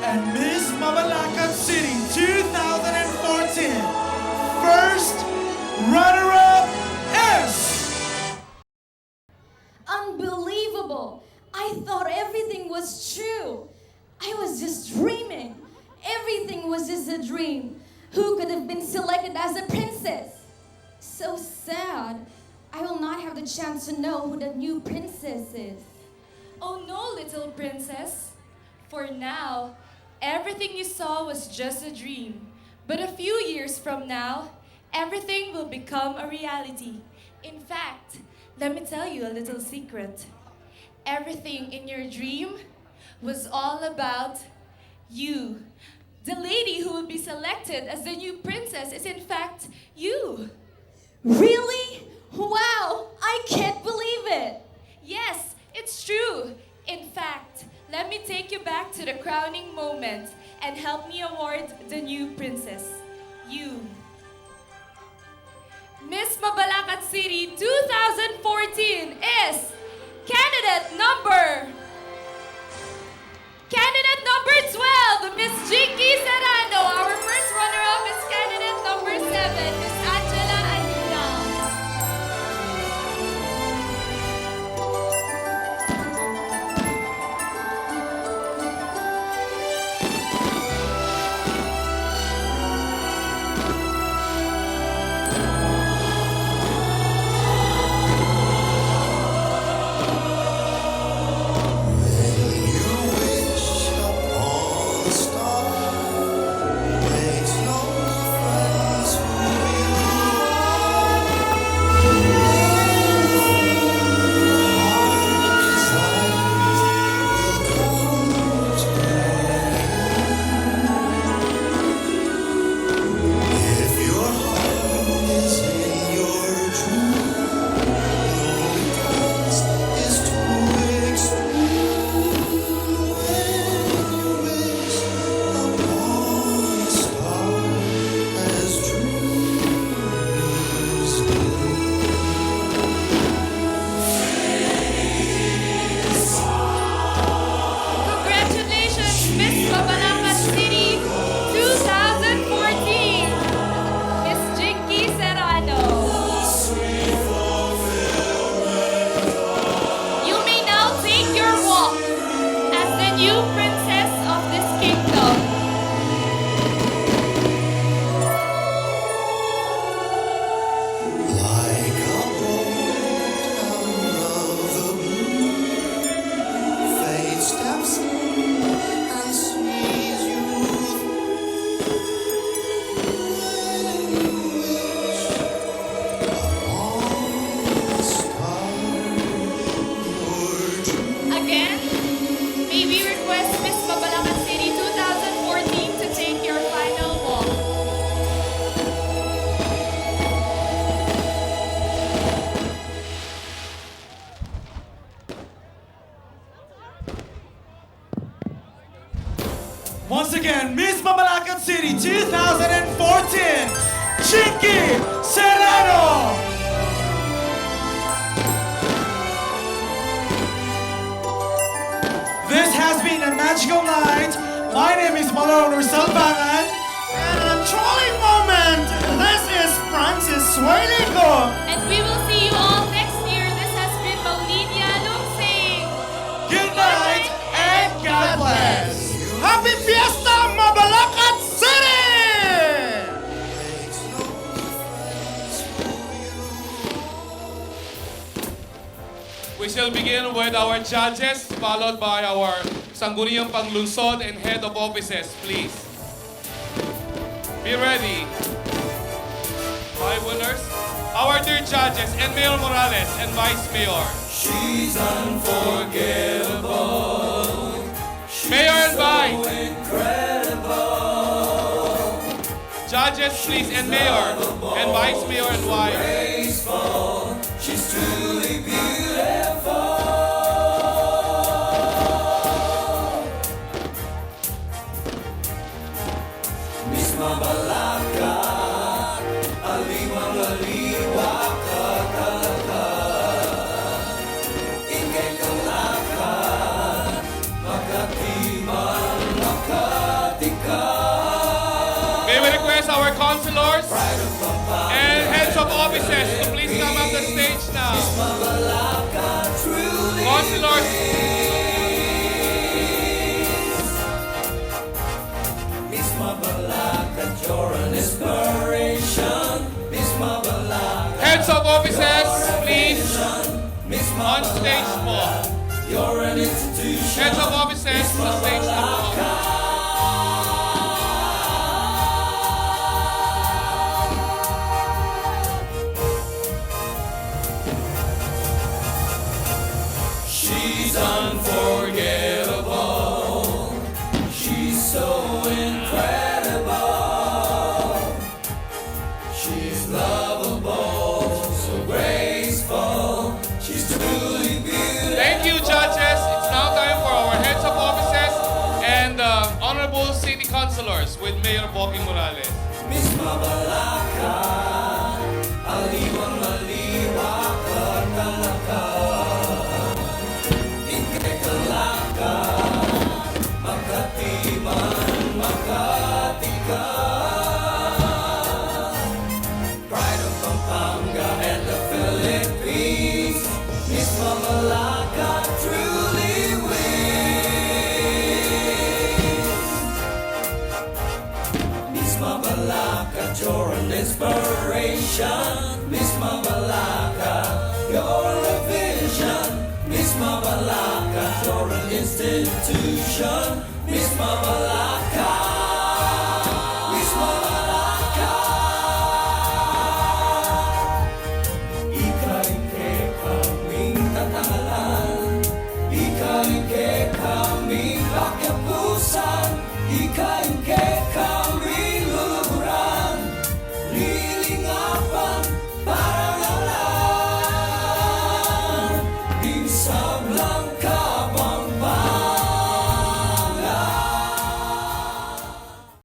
And Miss Mabalacat City 2014, first runner-up is... Unbelievable! I thought everything was true. I was just dreaming. Everything was just a dream. Who could have been selected as a princess? So sad. I will not have the chance to know who the new princess is. Oh no, little princess. For now, everything you saw was just a dream. But a few years from now, everything will become a reality. In fact, let me tell you a little secret. Everything in your dream was all about you. The lady who will be selected as the new princess is in fact you. Really? Wow! I can't believe it! Yes, it's true. In fact, let me take you back to the crowning moment and help me award the new princess. You. Miss Mabalacat City 2014 is Candidate number 12, Miss Jinky Serrano. Our first runner-up is candidate number 7, Miss Angela Aguilar. City 2014, Chinky Serrano. This has been a magical night. My name is Malone Ursalbangan. And a trolley moment. This is Francis Suelico. And we will see you all next year. This has been Paulinia Lungsing. Good night and God bless. Happy Fiesta, Mabalacat City! We shall begin with our judges, followed by our Sangguniang Panglunsod and Head of Offices, please. Be ready. Five winners. Our dear judges, and Mayor Morales and Vice Mayor. She's unforgettable. Mayor and Vice. Incredible. Judges, please, and Mayor, and Vice Mayor and Wife. Graceful. She's truly beautiful. Miss Mabalacat, aliwang-aliwa ka talaga. Ingay kang lakad, makatiman, makatika. May we request our councilors and heads of offices to please come up the stage now. Councilors. Miss Mabalacat, you're an inspiration. Miss Mabalacat, Heads of offices, please, on stage po. you're an institution. Heads of offices, on stage na po. She's unforgettable. She's so incredible. She's lovable, so graceful. She's truly beautiful. Thank you, judges. It's now time for our heads of offices and honorable city councilors with Mayor Bobby Morales. Miss Mabalacat, aliwang-aliwa ka talaga. Ingay ka lakad, makatiman, makatika. Pride of Pampanga and the Philippines. Miss Mabalacat truly wins. Miss Mabalacat, you're an inspiration. Miss Mabalacat, you're a vision. Miss Mabalacat, you're an institution. Miss Mabalacat.